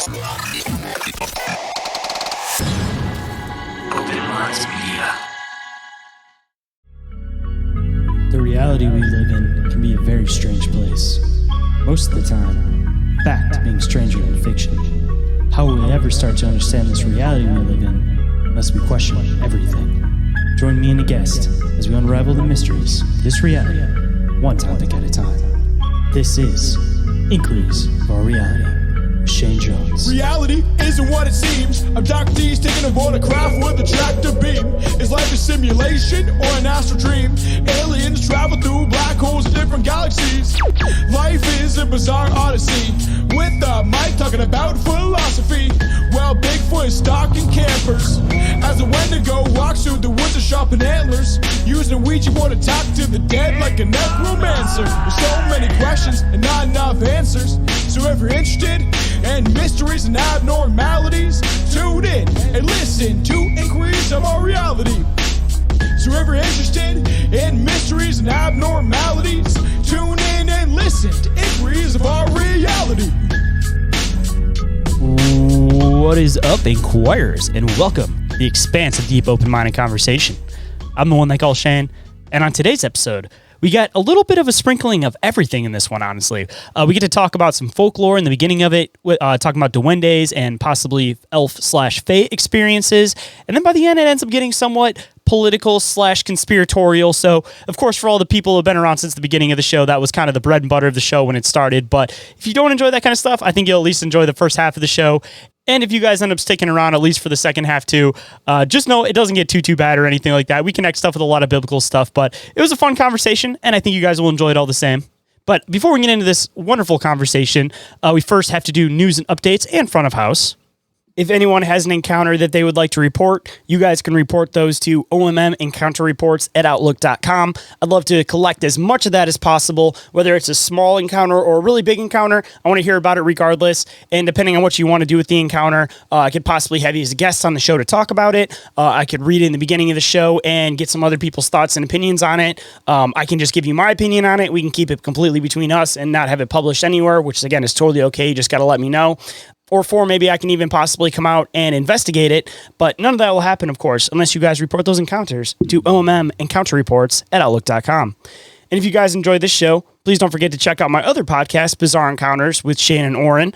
Bloodlines Media. The reality we live in can be a very strange place. Most of the time, fact being stranger than fiction. How will we ever start to understand this reality we live in unless we question everything? Join me and a guest as we unravel the mysteries of this reality, one topic at a time. This is Inquiries of Our Reality with Shayn Jones. Reality isn't what it seems. Abductees taking aboard a craft with a tractor beam. Is life a simulation or an astral dream? Aliens travel through black holes in different galaxies. Life is a bizarre odyssey. With a mic talking about philosophy. Well, Bigfoot is stalking campers as the Wendigo walks through the woods of sharpened antlers, using a Ouija board to talk to the dead like a necromancer. With so many questions and not enough answers. So if you're interested in mysteries and abnormalities, tune in and listen to Inquiries of Our Reality. So if you're interested in mysteries and abnormalities, tune in and listen to Inquiries of Our Reality. What is up, Inquirers, and welcome to the expanse of deep, open-minded conversation. I'm the one they call Shayn, and on today's episode, we got a little bit of a sprinkling of everything in this one, honestly. We get to talk about some folklore in the beginning of it, talking about duendes and possibly elf/fae experiences, and then by the end, it ends up getting somewhat political/conspiratorial. So, of course, for all the people who have been around since the beginning of the show, that was kind of the bread and butter of the show when it started. But if you don't enjoy that kind of stuff, I think you'll at least enjoy the first half of the show. And if you guys end up sticking around, at least for the second half too, just know it doesn't get too bad or anything like that. We connect stuff with a lot of biblical stuff, but it was a fun conversation, and I think you guys will enjoy it all the same. But before we get into this wonderful conversation, we first have to do news and updates and front of house. If anyone has an encounter that they would like to report, you guys can report those to ommencounterreports at outlook.com. I'd love to collect as much of that as possible, whether it's a small encounter or a really big encounter. I want to hear about it regardless. And depending on what you want to do with the encounter, I could possibly have you as a guest on the show to talk about it. I could read it in the beginning of the show and get some other people's thoughts and opinions on it. I can just give you my opinion on it. We can keep it completely between us and not have it published anywhere, which again is totally okay. You just got to let me know. Or 4, maybe I can even possibly come out and investigate it, but none of that will happen, of course, unless you guys report those encounters to ommencounterreports at outlook.com. And if you guys enjoyed this show, please don't forget to check out my other podcast, Bizarre Encounters with Shayn Orin.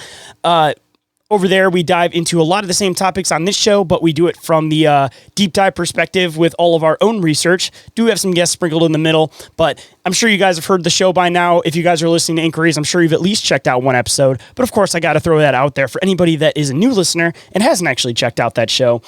Over there, we dive into a lot of the same topics on this show, but we do it from the deep dive perspective with all of our own research. Do have some guests sprinkled in the middle, but I'm sure you guys have heard the show by now. If you guys are listening to Inquiries, I'm sure you've at least checked out one episode. But of course, I got to throw that out there for anybody that is a new listener and hasn't actually checked out that show.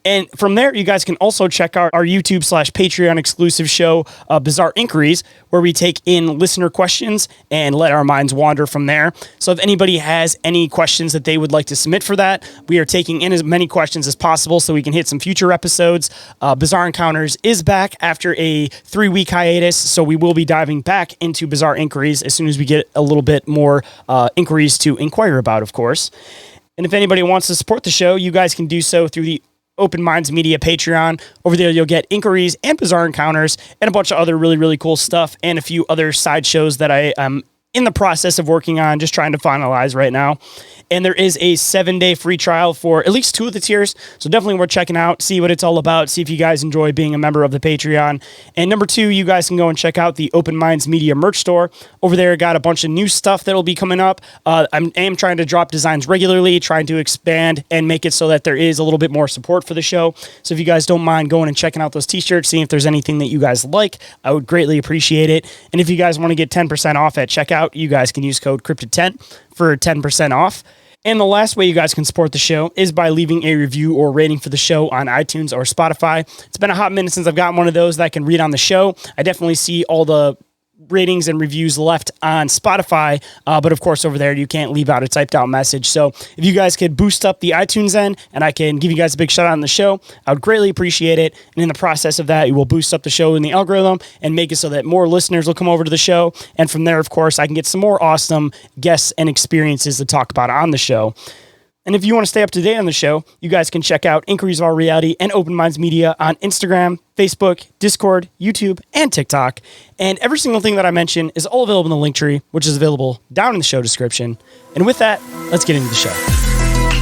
And from there, you guys can also check out our YouTube/Patreon exclusive show, Bizarre Inquiries, where we take in listener questions and let our minds wander from there. So if anybody has any questions that they would like to submit for that, we are taking in as many questions as possible so we can hit some future episodes. Bizarre Encounters is back after a 3-week hiatus, so we will be diving back into Bizarre Inquiries as soon as we get a little bit more inquiries to inquire about, of course. And if anybody wants to support the show, you guys can do so through the Open Minds Media Patreon. Over there, you'll get Inquiries and Bizarre Encounters and a bunch of other really cool stuff and a few other side shows that I am in the process of working on, just trying to finalize right now. And there is a 7-day free trial for at least 2 of the tiers. So definitely worth checking out, see what it's all about, see if you guys enjoy being a member of the Patreon. And number 2, you guys can go and check out the Open Minds Media merch store. Over there, got a bunch of new stuff that'll be coming up. I am trying to drop designs regularly, trying to expand and make it so that there is a little bit more support for the show. So if you guys don't mind going and checking out those t-shirts, seeing if there's anything that you guys like, I would greatly appreciate it. And if you guys want to get 10% off at checkout, you guys can use code Cryptid10 for 10% off. And the last way you guys can support the show is by leaving a review or rating for the show on iTunes or Spotify. It's been a hot minute since I've gotten one of those that I can read on the show. I definitely see all the ratings and reviews left on Spotify, but of course over there you can't leave out a typed out message. So if you guys could boost up the iTunes end and I can give you guys a big shout out on the show, I would greatly appreciate it. And in the process of that, you will boost up the show in the algorithm and make it so that more listeners will come over to the show. And from there, of course, I can get some more awesome guests and experiences to talk about on the show. And if you want to stay up to date on the show, you guys can check out Inquiries of Our Reality and Open Minds Media on Instagram, Facebook, Discord, YouTube, and TikTok. And every single thing that I mention is all available in the link tree, which is available down in the show description. And with that, let's get into the show.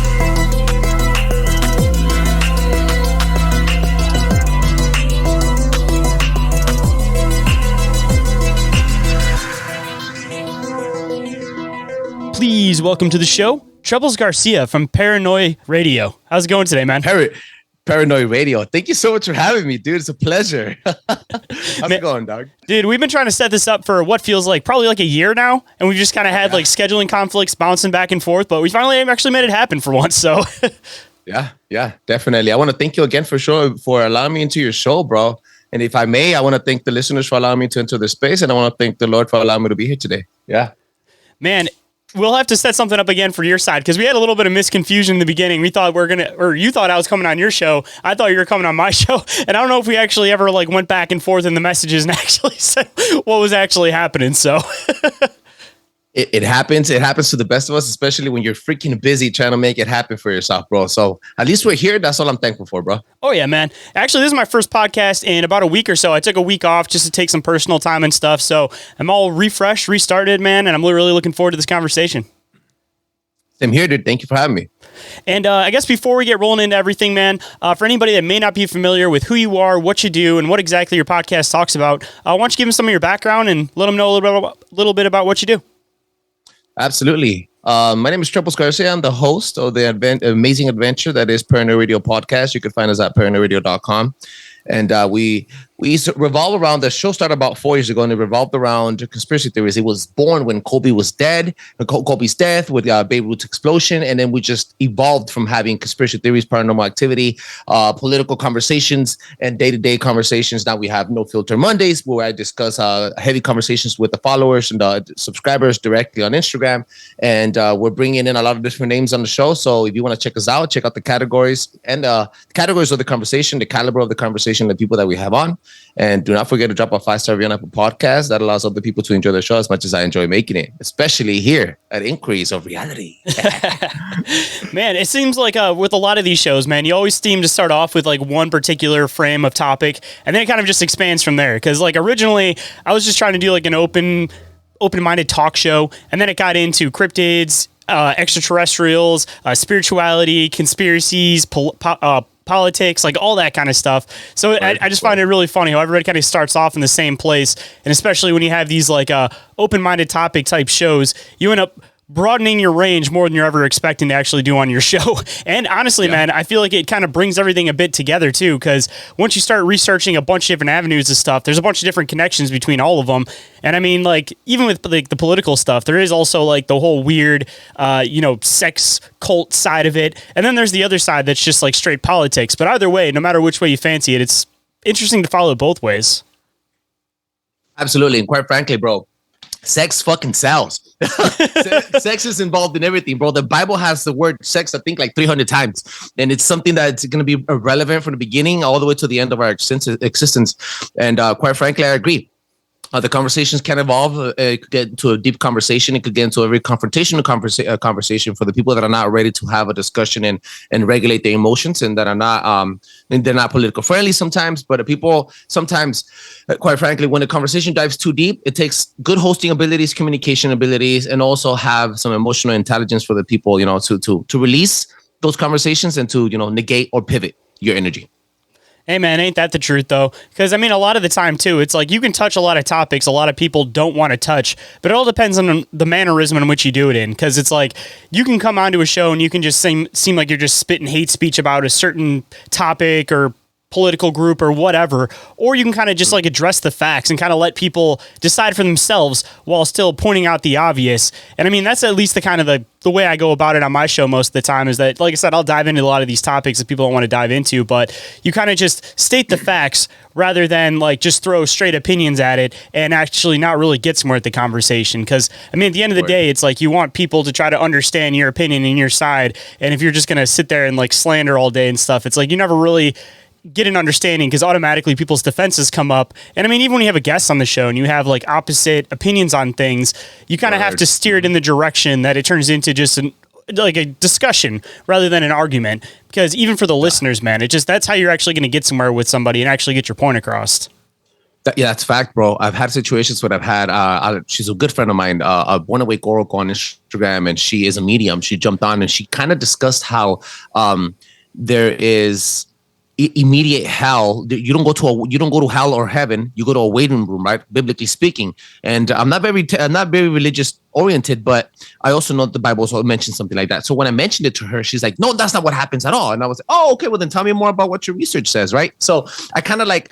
please welcome to the show, Trebles Garcia from Paranoi Radio. How's it going today, man? Paranoi Radio. Thank you so much for having me, dude. It's a pleasure. How's it going, dog? Dude, we've been trying to set this up for what feels like probably like a year now, and we've just kind of had like scheduling conflicts bouncing back and forth, but we finally actually made it happen for once, so. Yeah, definitely. I want to thank you again for allowing me into your show, bro. And if I may, I want to thank the listeners for allowing me to enter this space, and I want to thank the Lord for allowing me to be here today. Yeah. Man, we'll have to set something up again for your side because we had a little bit of misconfusion in the beginning. We thought you thought I was coming on your show. I thought you were coming on my show. And I don't know if we actually ever like went back and forth in the messages and actually said what was actually happening. So it happens. It happens to the best of us, especially when you're freaking busy trying to make it happen for yourself, bro. So at least we're here. That's all I'm thankful for, bro. Oh, yeah, man. Actually, this is my first podcast in about a week or so. I took a week off just to take some personal time and stuff. So I'm all refreshed, restarted, man. And I'm really looking forward to this conversation. Same here, dude. Thank you for having me. And I guess before we get rolling into everything, man, for anybody that may not be familiar with who you are, what you do, and what exactly your podcast talks about, why don't you give them some of your background and let them know a little bit about what you do? Absolutely. My name is Trebles Garcia. I'm the host of the amazing adventure that is Paranoi Radio podcast. You can find us at paranoiradio.com. And we revolve around, the show started about 4 years ago, and it revolved around conspiracy theories. It was born when Kobe was dead, Kobe's death, with Babe Ruth's explosion, and then we just evolved from having conspiracy theories, paranormal activity, political conversations, and day-to-day conversations. Now we have No Filter Mondays, where I discuss heavy conversations with the followers and subscribers directly on Instagram, and we're bringing in a lot of different names on the show. So if you want to check us out, check out the categories and the categories of the conversation, the caliber of the conversation, the people that we have on. And do not forget to drop a 5-star review on Apple Podcasts. That allows other people to enjoy the show as much as I enjoy making it, especially here at Increase of Reality. Man, it seems like with a lot of these shows, man, you always seem to start off with like one particular frame of topic, and then it kind of just expands from there. Because like originally, I was just trying to do like an open-minded talk show, and then it got into cryptids, extraterrestrials, spirituality, conspiracies, politics, like all that kind of stuff. So I just find it really funny how everybody kind of starts off in the same place. And especially when you have these like open-minded topic type shows, you end up broadening your range more than you're ever expecting to actually do on your show. And honestly, man, I feel like it kind of brings everything a bit together too, because once you start researching a bunch of different avenues of stuff, there's a bunch of different connections between all of them. And I mean, like, even with like the political stuff, there is also like the whole weird, sex cult side of it. And then there's the other side that's just like straight politics. But either way, no matter which way you fancy it, it's interesting to follow it both ways. Absolutely. And quite frankly, bro, sex fucking sells. Sex is involved in everything, bro. The Bible has the word sex, I think, like 300 times. And it's something that's going to be relevant from the beginning all the way to the end of our existence. And quite frankly, I agree. The conversations can evolve. It could get into a deep conversation. It could get into a very confrontational conversation for the people that are not ready to have a discussion and regulate their emotions, and that are not they're not political friendly sometimes. But people sometimes, quite frankly, when the conversation dives too deep, it takes good hosting abilities, communication abilities, and also have some emotional intelligence for the people, to release those conversations and to negate or pivot your energy. Hey, man, ain't that the truth, though? Because, I mean, a lot of the time, too, it's like you can touch a lot of topics a lot of people don't want to touch, but it all depends on the mannerism in which you do it in. Because it's like you can come onto a show and you can just seem like you're just spitting hate speech about a certain topic or political group or whatever, or you can kind of just like address the facts and kind of let people decide for themselves while still pointing out the obvious. And I mean, that's at least the kind of the way I go about it on my show most of the time, is that, like I said, I'll dive into a lot of these topics that people don't want to dive into, but you kind of just state the facts rather than like just throw straight opinions at it and actually not really get somewhere at the conversation. Because I mean, at the end of the day, it's like you want people to try to understand your opinion and your side. And if you're just going to sit there and like slander all day and stuff, it's like you never really get an understanding, because automatically people's defenses come up. And I mean, even when you have a guest on the show and you have like opposite opinions on things, you kind of have to steer it in the direction that it turns into just like a discussion rather than an argument. Because even for the listeners, man, that's how you're actually going to get somewhere with somebody and actually get your point across. Yeah, that's fact, bro. I've had situations where I've had, she's a good friend of mine, Born Awake Oracle on Instagram, and she is a medium. She jumped on and she kind of discussed how there is immediate hell. You don't go to hell or heaven. You go to a waiting room, right? Biblically speaking. And I'm not very religious oriented, but I also know the Bible also mentions something like that. So when I mentioned it to her, she's like, no, that's not what happens at all. And I was like, oh, okay, well then tell me more about what your research says, right? So I kind of like,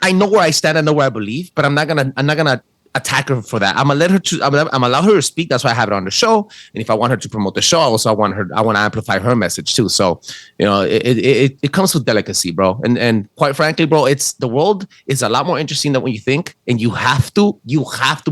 I know where I stand, I know where I believe, but I'm not gonna attack her for that. I'm gonna allow her to speak. That's why I have it on the show. And if I want her to promote the show, I want to amplify her message too. So, you know, it comes with delicacy, bro. And quite frankly, bro, the world is a lot more interesting than what you think. And you have to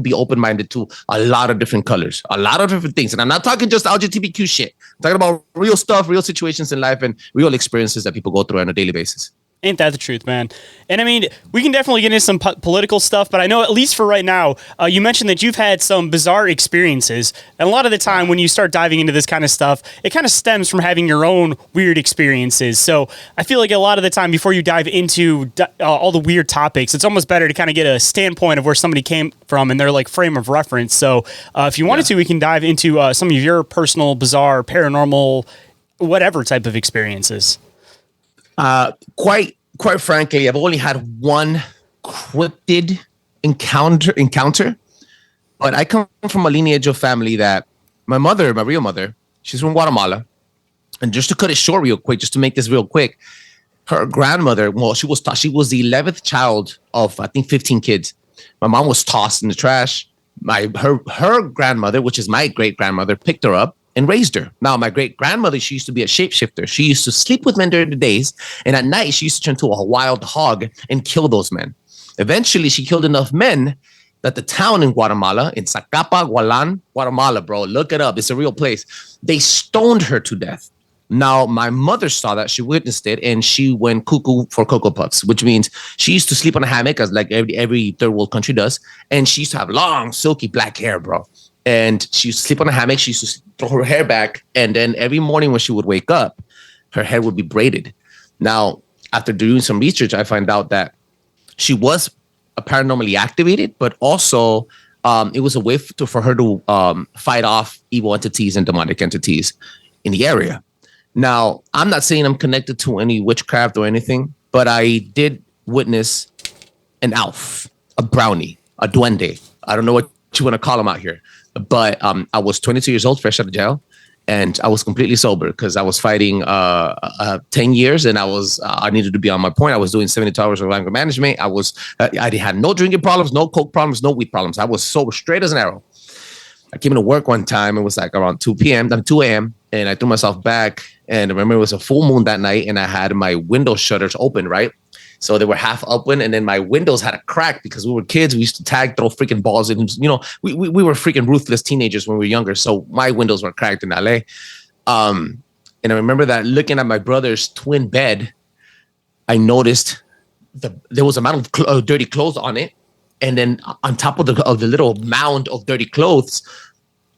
be open-minded to a lot of different colors, a lot of different things. And I'm not talking just LGBTQ shit. I'm talking about real stuff, real situations in life, and real experiences that people go through on a daily basis. Ain't that the truth, man? And I mean, we can definitely get into some political stuff, but I know at least for right now, you mentioned that you've had some bizarre experiences. And a lot of the time when you start diving into this kind of stuff, it kind of stems from having your own weird experiences. So I feel like a lot of the time before you dive into all the weird topics, it's almost better to kind of get a standpoint of where somebody came from and their like frame of reference. So if you wanted to, we can dive into some of your personal, bizarre, paranormal, whatever type of experiences. Quite frankly, I've only had one cryptid encounter, but I come from a lineage of family that my real mother, she's from Guatemala. And just to cut it short real quick, just to make this real quick, her grandmother, well, she was the 11th child of, I think, 15 kids. My mom was tossed in the trash. Her grandmother, which is my great grandmother, picked her up and raised her. Now, my great-grandmother, she used to be a shapeshifter. She used to sleep with men during the days, and at night, she used to turn to a wild hog and kill those men. Eventually, she killed enough men that the town in Guatemala, in Zacapa, Guatemala, bro, look it up. It's a real place. They stoned her to death. Now, my mother saw that. She witnessed it, and she went cuckoo for Cocoa Puffs, which means she used to sleep on a hammock, as like every third world country does, and she used to have long, silky black hair, bro. And she used to sleep on a hammock. She used to throw her hair back. And then every morning when she would wake up, her hair would be braided. Now, after doing some research, I find out that she was paranormally activated, but also it was a way for her to fight off evil entities and demonic entities in the area. Now, I'm not saying I'm connected to any witchcraft or anything, but I did witness an elf, a brownie, a duende. I don't know what you want to call them out here. But I was 22 years old, fresh out of jail, and I was completely sober because I was fighting 10 years, and I needed to be on my point. I was doing 72 hours of anger management. I had no drinking problems, no coke problems, no weed problems. I was sober, straight as an arrow. I came into work one time. It was like around 2 a.m., and I threw myself back. And I remember it was a full moon that night, and I had my window shutters open, right? So they were half open, and then my windows had a crack because we were kids. We used to throw freaking balls in. You know, we were freaking ruthless teenagers when we were younger. So my windows were cracked in LA. And I remember that looking at my brother's twin bed, I noticed there was a amount of dirty clothes on it, and then on top of the little mound of dirty clothes,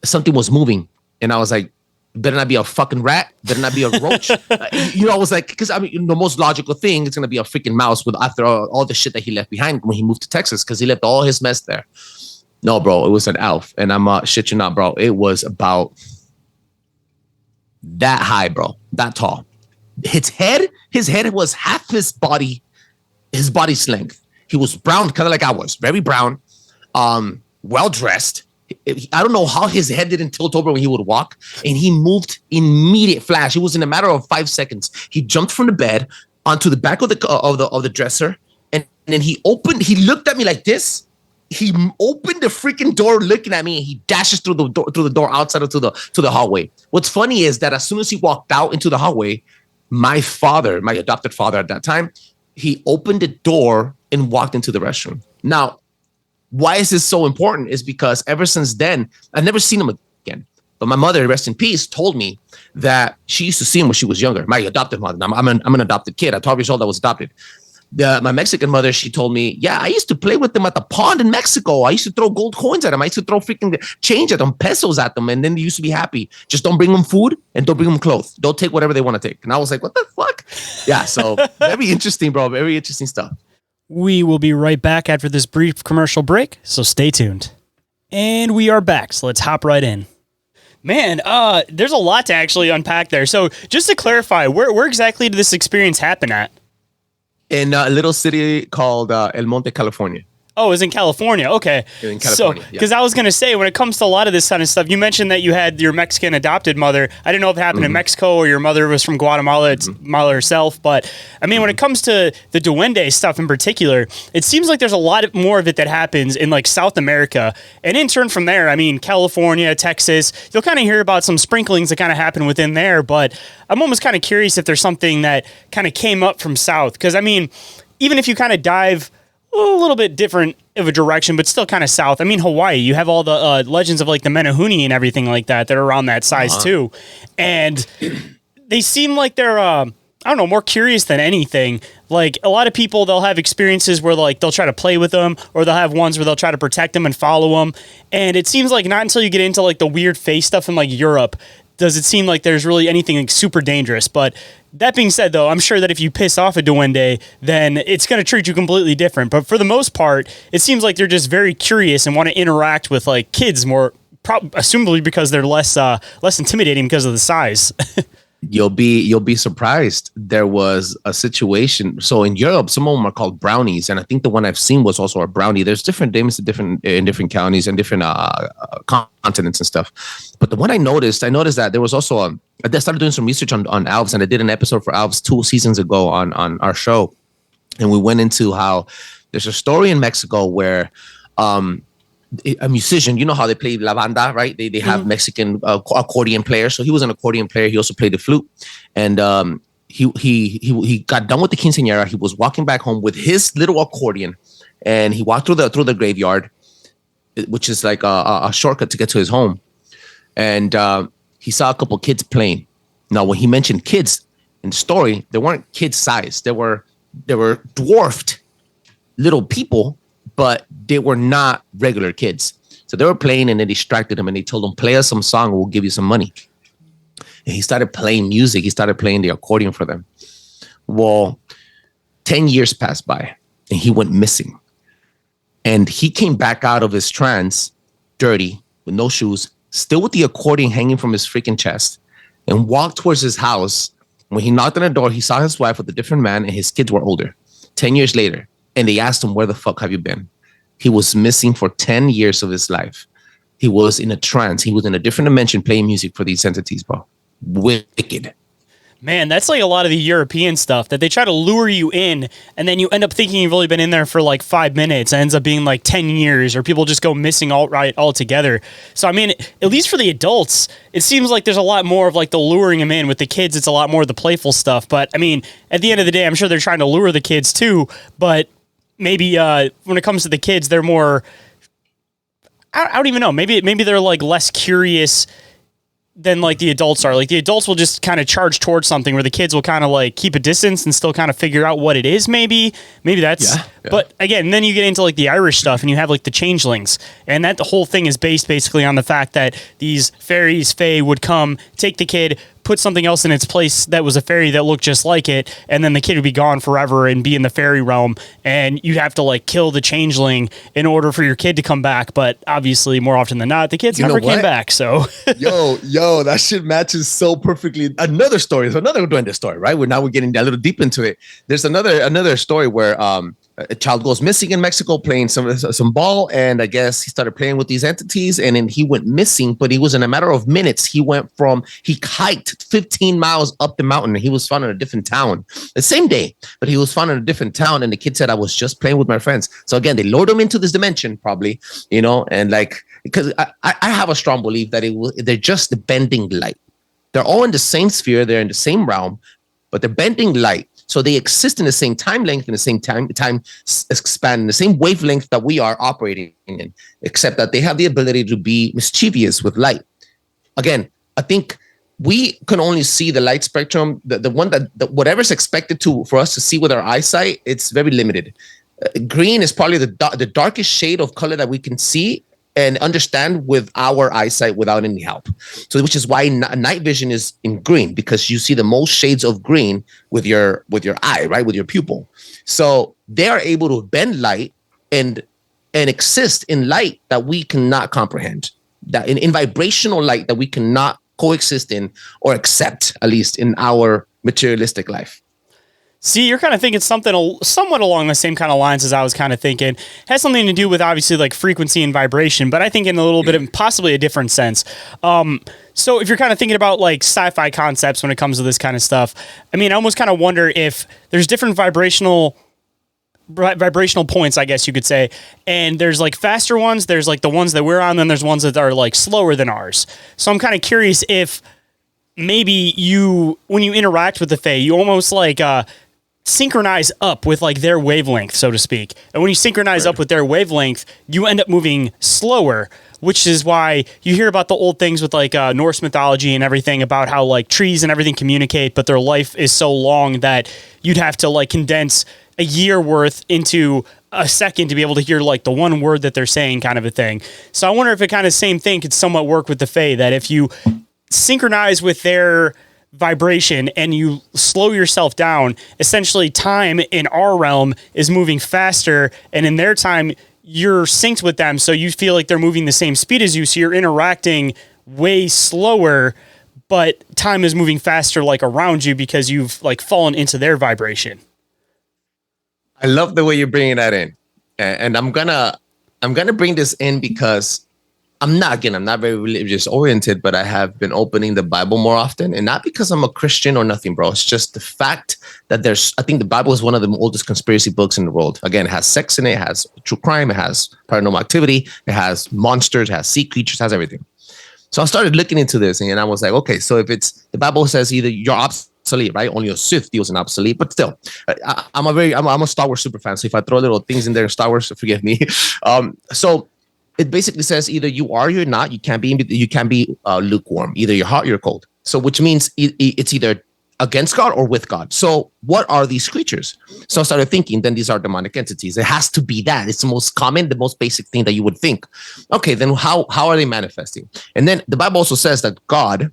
something was moving, and I was like, better not be a fucking rat, better not be a roach. I was like, because I mean, the most logical thing is going to be a freaking mouse after all the shit that he left behind when he moved to Texas, because he left all his mess there. No, bro, it was an elf. And I'm shit you not, bro. It was about that high, bro, that tall. His head was half his body's length. He was brown, kind of like I was, very brown, well-dressed. I don't know how his head didn't tilt over when he would walk, and he moved in immediate flash. It was in a matter of 5 seconds. He jumped from the bed onto the back of the dresser, and then he looked at me like this. He opened the freaking door, looking at me, and he dashes through the door outside to the hallway. What's funny is that as soon as he walked out into the hallway, my adopted father at that time, he opened the door and walked into the restroom. Now, why is this so important is because ever since then, I've never seen him again. But my mother, rest in peace, told me that she used to see him when she was younger. My adopted mother. I'm an adopted kid. At 12 years old, I was adopted. My Mexican mother, she told me, yeah, I used to play with them at the pond in Mexico. I used to throw gold coins at them. I used to throw freaking change at them, pesos at them. And then they used to be happy. Just don't bring them food and don't bring them clothes. Don't take whatever they want to take. And I was like, what the fuck? Yeah, so very interesting, bro. Very interesting stuff. We will be right back after this brief commercial break, so stay tuned. And we are back, so let's hop right in. Man, there's a lot to actually unpack there. So just to clarify, where exactly did this experience happen at? In a little city called El Monte, California. Oh, it was in California. Okay. In California, because I was going to say, when it comes to a lot of this kind of stuff, you mentioned that you had your Mexican adopted mother. I didn't know if it happened in Mexico or your mother was from Guatemala. It's Guatemala herself. But, I mean, when it comes to the Duende stuff in particular, it seems like there's a lot more of it that happens in, like, South America. And in turn from there, I mean, California, Texas, you'll kind of hear about some sprinklings that kind of happen within there. But I'm almost kind of curious if there's something that kind of came up from South. Because, I mean, even if you kind of dive a little bit different of a direction, but still kind of south. I mean, Hawaii, you have all the legends of like the Menehune and everything like that are around that size too. And they seem like they're, I don't know, more curious than anything. Like a lot of people, they'll have experiences where like they'll try to play with them, or they'll have ones where they'll try to protect them and follow them. And it seems like not until you get into like the weird face stuff in like Europe does it seem like there's really anything like super dangerous. But that being said, though, I'm sure that if you piss off a Duende, then it's going to treat you completely different. But for the most part, it seems like they're just very curious and want to interact with like kids more, assumably because they're less intimidating because of the size. You'll be surprised. There was a situation. So in Europe, some of them are called brownies, and I think the one I've seen was also a brownie. There's different names in different counties and different continents and stuff. But the one I noticed that there was also I started doing some research on elves, and I did an episode for elves 2 seasons ago on our show, and we went into how there's a story in Mexico where a musician, you know how they play la banda, right? They have Mexican accordion players. So he was an accordion player. He also played the flute, and he got done with the quinceañera. He was walking back home with his little accordion, and he walked through the graveyard, which is like a shortcut to get to his home, and he saw a couple kids playing. Now, when he mentioned kids in the story, they weren't kid size. They were dwarfed little people, but they were not regular kids. So they were playing, and they distracted him, and they told him, play us some song, and we'll give you some money. And he started playing music. He started playing the accordion for them. Well, 10 years passed by, and he went missing. And he came back out of his trance, dirty, with no shoes, still with the accordion hanging from his freaking chest, and walked towards his house. When he knocked on the door, he saw his wife with a different man, and his kids were older. 10 years later, and they asked him, where the fuck have you been? He was missing for 10 years of his life. He was in a trance. He was in a different dimension playing music for these entities, bro. Wicked. Man, that's like a lot of the European stuff that they try to lure you in, and then you end up thinking you've only been in there for like 5 minutes. It ends up being like 10 years, or people just go missing outright altogether. So, I mean, at least for the adults, it seems like there's a lot more of like the luring them in. With the kids, it's a lot more of the playful stuff. But, I mean, at the end of the day, I'm sure they're trying to lure the kids too, but maybe when it comes to the kids, they're more, I don't even know. Maybe they're like less curious than like the adults are. Like the adults will just kind of charge towards something, where the kids will kind of like keep a distance and still kind of figure out what it is. Maybe that's, yeah. But again, then you get into like the Irish stuff, and you have like the changelings, and that the whole thing is based basically on the fact that these fairies, fae, would come, take the kid, put something else in its place that was a fairy that looked just like it, and then the kid would be gone forever and be in the fairy realm, and you have to like kill the changeling in order for your kid to come back. But obviously, more often than not, the kids never came back. So yo, that shit matches so perfectly. Another story, so another Duende story, right? We're getting a little deep into it. There's another story where a child goes missing in Mexico playing some ball, and I guess he started playing with these entities, and then he went missing. But he was in a matter of minutes. He hiked 15 miles up the mountain, and he was found in a different town the same day. But he was found in a different town, and the kid said, "I was just playing with my friends." So again, they lured him into this dimension, probably, and like, because I have a strong belief that they're just the bending light. They're all in the same sphere. They're in the same realm, but they're bending light. So they exist in the same time length, in the same time span, in the same wavelength that we are operating in, except that they have the ability to be mischievous with light. Again, I think we can only see the light spectrum, the one that whatever's expected for us to see with our eyesight, it's very limited. Green is probably the darkest shade of color that we can see and understand with our eyesight without any help. So, which is why night vision is in green, because you see the most shades of green with your eye, right, with your pupil. So they are able to bend light and exist in light that we cannot comprehend, that in vibrational light that we cannot coexist in or accept, at least in our materialistic life. See, you're kind of thinking something somewhat along the same kind of lines as I was kind of thinking. Has something to do with obviously like frequency and vibration, but I think in a little bit of possibly a different sense. So if you're kind of thinking about like sci-fi concepts when it comes to this kind of stuff, I mean, I almost kind of wonder if there's different vibrational points, I guess you could say. And there's like faster ones, there's like the ones that we're on, then there's ones that are like slower than ours. So I'm kind of curious if maybe when you interact with the Fae, you almost like, synchronize up with like their wavelength, so to speak. And when you synchronize up with their wavelength, you end up moving slower, which is why you hear about the old things with like Norse mythology and everything about how like trees and everything communicate, but their life is so long that you'd have to like condense a year worth into a second to be able to hear like the one word that they're saying, kind of a thing. So I wonder if it kind of same thing could somewhat work with the Fae, that if you synchronize with their vibration and you slow yourself down, essentially time in our realm is moving faster, and in their time you're synced with them, so you feel like they're moving the same speed as you, so you're interacting way slower, but time is moving faster like around you because you've like fallen into their vibration. I love the way you're bringing that in, and I'm gonna bring this in because I'm not very religious oriented, but I have been opening the Bible more often, and not because I'm a Christian or nothing, bro. It's just the fact that I think the Bible is one of the oldest conspiracy books in the world. Again, it has sex in it, it has true crime, it has paranormal activity, it has monsters, it has sea creatures, it has everything. So I started looking into this, and I was like, okay, so if the Bible says either you're obsolete, right? Only a Sith deals in obsolete, but still, I'm a Star Wars super fan. So if I throw little things in there in Star Wars, forgive me. So it basically says either you are or you're not. You can't be lukewarm. Either you're hot or you're cold. So which means it's either against God or with God. So what are these creatures? So I started thinking, then these are demonic entities. It has to be that. It's the most common, the most basic thing that you would think. Okay, then how are they manifesting? And then the Bible also says that God,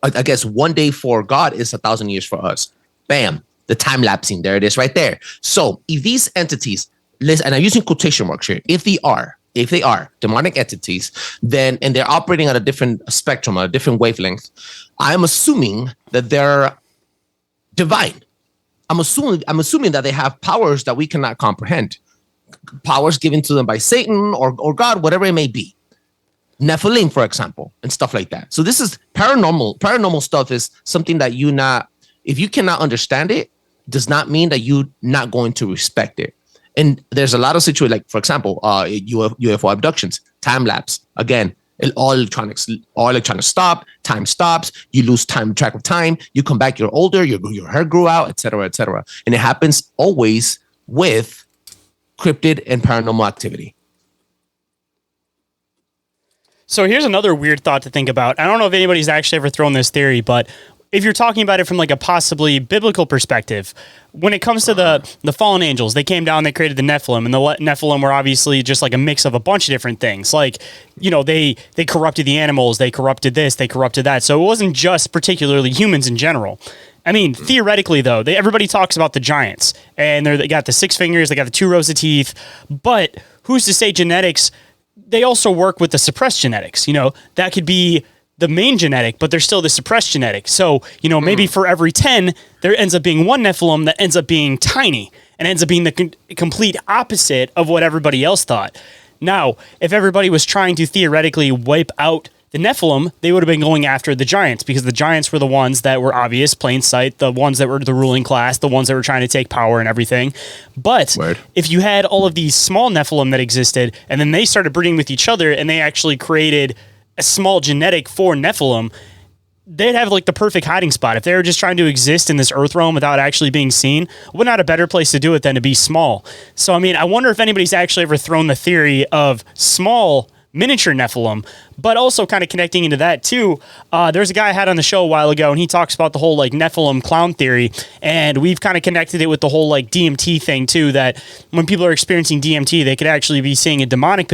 I guess one day for God is 1,000 years for us. Bam, the time lapsing. There it is right there. So if these entities, and I'm using quotation marks here, if they are demonic entities, then, and they're operating at a different spectrum, at a different wavelength, I'm assuming that they're divine. I'm assuming that they have powers that we cannot comprehend, powers given to them by Satan or God, whatever it may be. Nephilim, for example, and stuff like that. So this is paranormal. Paranormal stuff is something that if you cannot understand it, does not mean that you're not going to respect it. And there's a lot of situations, like, for example, UFO abductions, time lapse. Again, all electronics stop, time stops, you lose track of time, you come back, you're older, your hair grew out, et cetera, et cetera. And it happens always with cryptid and paranormal activity. So here's another weird thought to think about. I don't know if anybody's actually ever thrown this theory, but if you're talking about it from like a possibly biblical perspective, when it comes to the fallen angels, they came down, they created the Nephilim, and the Nephilim were obviously just like a mix of a bunch of different things. Like, they corrupted the animals, they corrupted this, they corrupted that. So it wasn't just particularly humans in general. I mean, theoretically, though, everybody talks about the giants, and they got the 6 fingers, they got the 2 rows of teeth, but who's to say genetics, they also work with the suppressed genetics. That could be the main genetic, but there's still the suppressed genetic. So, maybe for every 10, there ends up being one Nephilim that ends up being tiny and ends up being the complete opposite of what everybody else thought. Now, if everybody was trying to theoretically wipe out the Nephilim, they would have been going after the giants, because the giants were the ones that were obvious, plain sight, the ones that were the ruling class, the ones that were trying to take power and everything. But if you had all of these small Nephilim that existed, and then they started breeding with each other, and they actually created a small genetic for Nephilim, they'd have like the perfect hiding spot. If they were just trying to exist in this earth realm without actually being seen, what not a better place to do it than to be small? So, I mean, I wonder if anybody's actually ever thrown the theory of small miniature Nephilim, but also kind of connecting into that too. There's a guy I had on the show a while ago, and he talks about the whole like Nephilim clown theory, and we've kind of connected it with the whole like DMT thing too, that when people are experiencing DMT, they could actually be seeing a demonic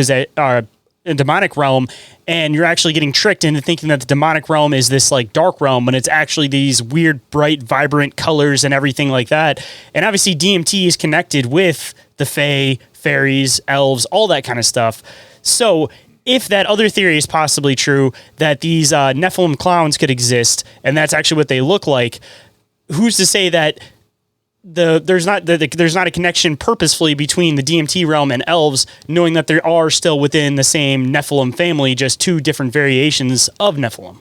realm, and you're actually getting tricked into thinking that the demonic realm is this like dark realm, when it's actually these weird, bright, vibrant colors and everything like that. And obviously DMT is connected with the Fae, fairies, elves, all that kind of stuff. So if that other theory is possibly true, that these Nephilim clowns could exist, and that's actually what they look like, who's to say that there's not a connection purposefully between the DMT realm and elves, knowing that they are still within the same Nephilim family, just two different variations of Nephilim.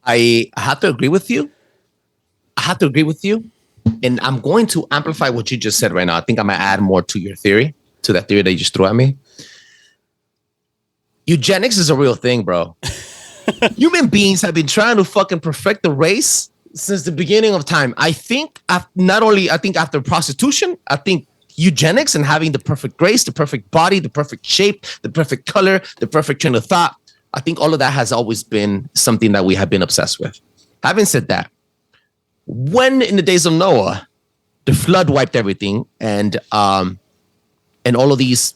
I have to agree with you. And I'm going to amplify what you just said right now. I think I'm going to add more to your theory, to that theory that you just threw at me. Eugenics is a real thing, bro. Human beings have been trying to fucking perfect the race since the beginning of time. I think after prostitution, I think eugenics and having the perfect race, the perfect body, the perfect shape, the perfect color, the perfect train of thought, I think all of that has always been something that we have been obsessed with. Having said that, when in the days of Noah, the flood wiped everything, and all of these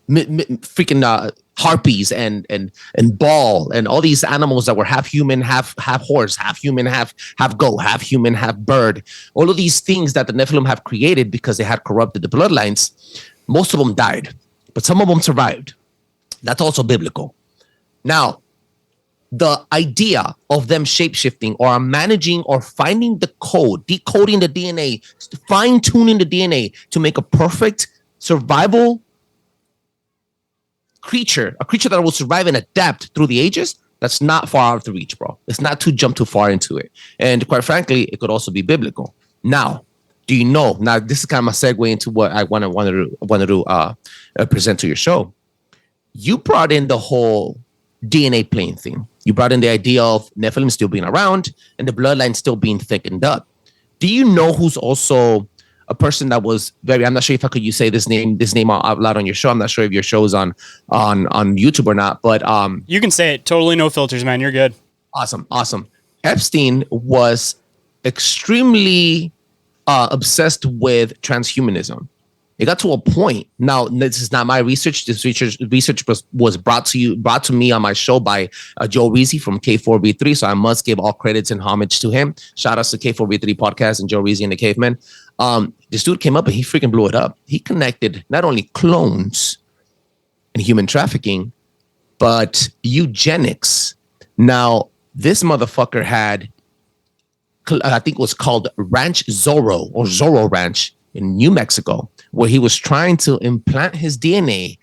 freaking harpies and Baal and all these animals that were half human, half horse, half human, half goat, half human, half bird, all of these things that the Nephilim have created because they had corrupted the bloodlines, most of them died, but some of them survived. That's also biblical. Now, the idea of them shape-shifting or managing or finding the code, decoding the DNA, fine-tuning the DNA to make a perfect survival creature, a creature that will survive and adapt through the ages, that's not far out of the reach, bro. It's not to jump too far into it. And quite frankly, it could also be biblical. Now, do you know? Now, this is kind of a segue into what I wanted to present to your show. You brought in the whole DNA plane thing. You brought in the idea of Nephilim still being around and the bloodline still being thickened up. Do you know who's also a person that was I'm not sure if I could say this name out loud on your show. I'm not sure if your show is on YouTube or not, but you can say it. Totally no filters, man. You're good. Awesome. Epstein was extremely obsessed with transhumanism. It got to a point. Now, this is not my research. This research was brought to me on my show by Joe Rizzi from K4B3. So I must give all credits and homage to him. Shout outs to K4B3 podcast and Joe Rizzi and the Cavemen. This dude came up and he freaking blew it up. He connected not only clones and human trafficking, but eugenics. Now, this motherfucker had, I think it was called Ranch Zorro or Zorro Ranch in New Mexico, where he was trying to implant his DNA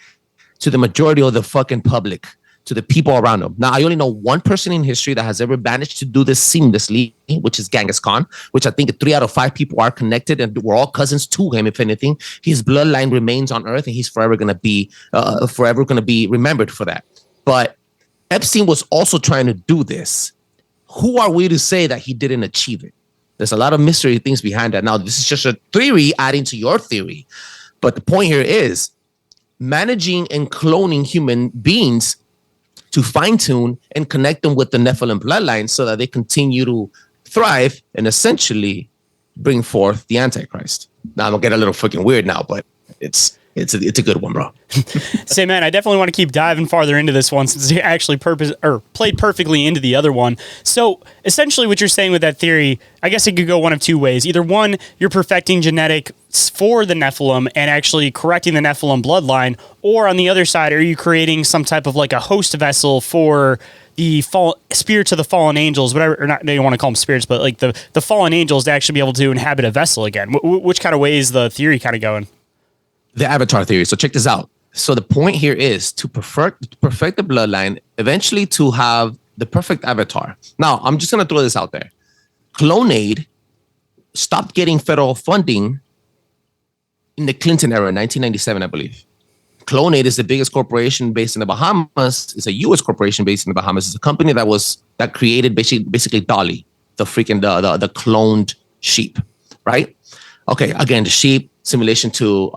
to the majority of the fucking public, to the people around him. Now, I only know one person in history that has ever managed to do this seamlessly, which is Genghis Khan, which I think 3 out of 5 people are connected and we're all cousins to him. If anything, his bloodline remains on Earth and he's forever going to be remembered for that. But Epstein was also trying to do this. Who are we to say that he didn't achieve it? There's a lot of mystery things behind that. Now, this is just a theory adding to your theory. But the point here is managing and cloning human beings to fine-tune and connect them with the Nephilim bloodline so that they continue to thrive and essentially bring forth the Antichrist. Now, I'm going to get a little freaking weird now, but it's a good one, bro. Say, man, I definitely want to keep diving farther into this one since it actually played perfectly into the other one. So essentially what you're saying with that theory, I guess it could go one of two ways. Either one, you're perfecting genetics for the Nephilim and actually correcting the Nephilim bloodline, or on the other side, are you creating some type of like a host vessel for the spirits of the fallen angels, whatever, or not, they don't want to call them spirits, but like the fallen angels to actually be able to inhabit a vessel again? Which kind of way is the theory kind of going? The avatar theory. So check this out. So the point here is to perfect the bloodline, eventually to have the perfect avatar. Now, I'm just going to throw this out there. Clonaid stopped getting federal funding in the Clinton era, 1997, I believe. Clonaid is the biggest corporation based in the Bahamas. It's a U.S. corporation based in the Bahamas. It's a company that created basically Dolly, the cloned sheep, right? Okay, again, the sheep, simulation to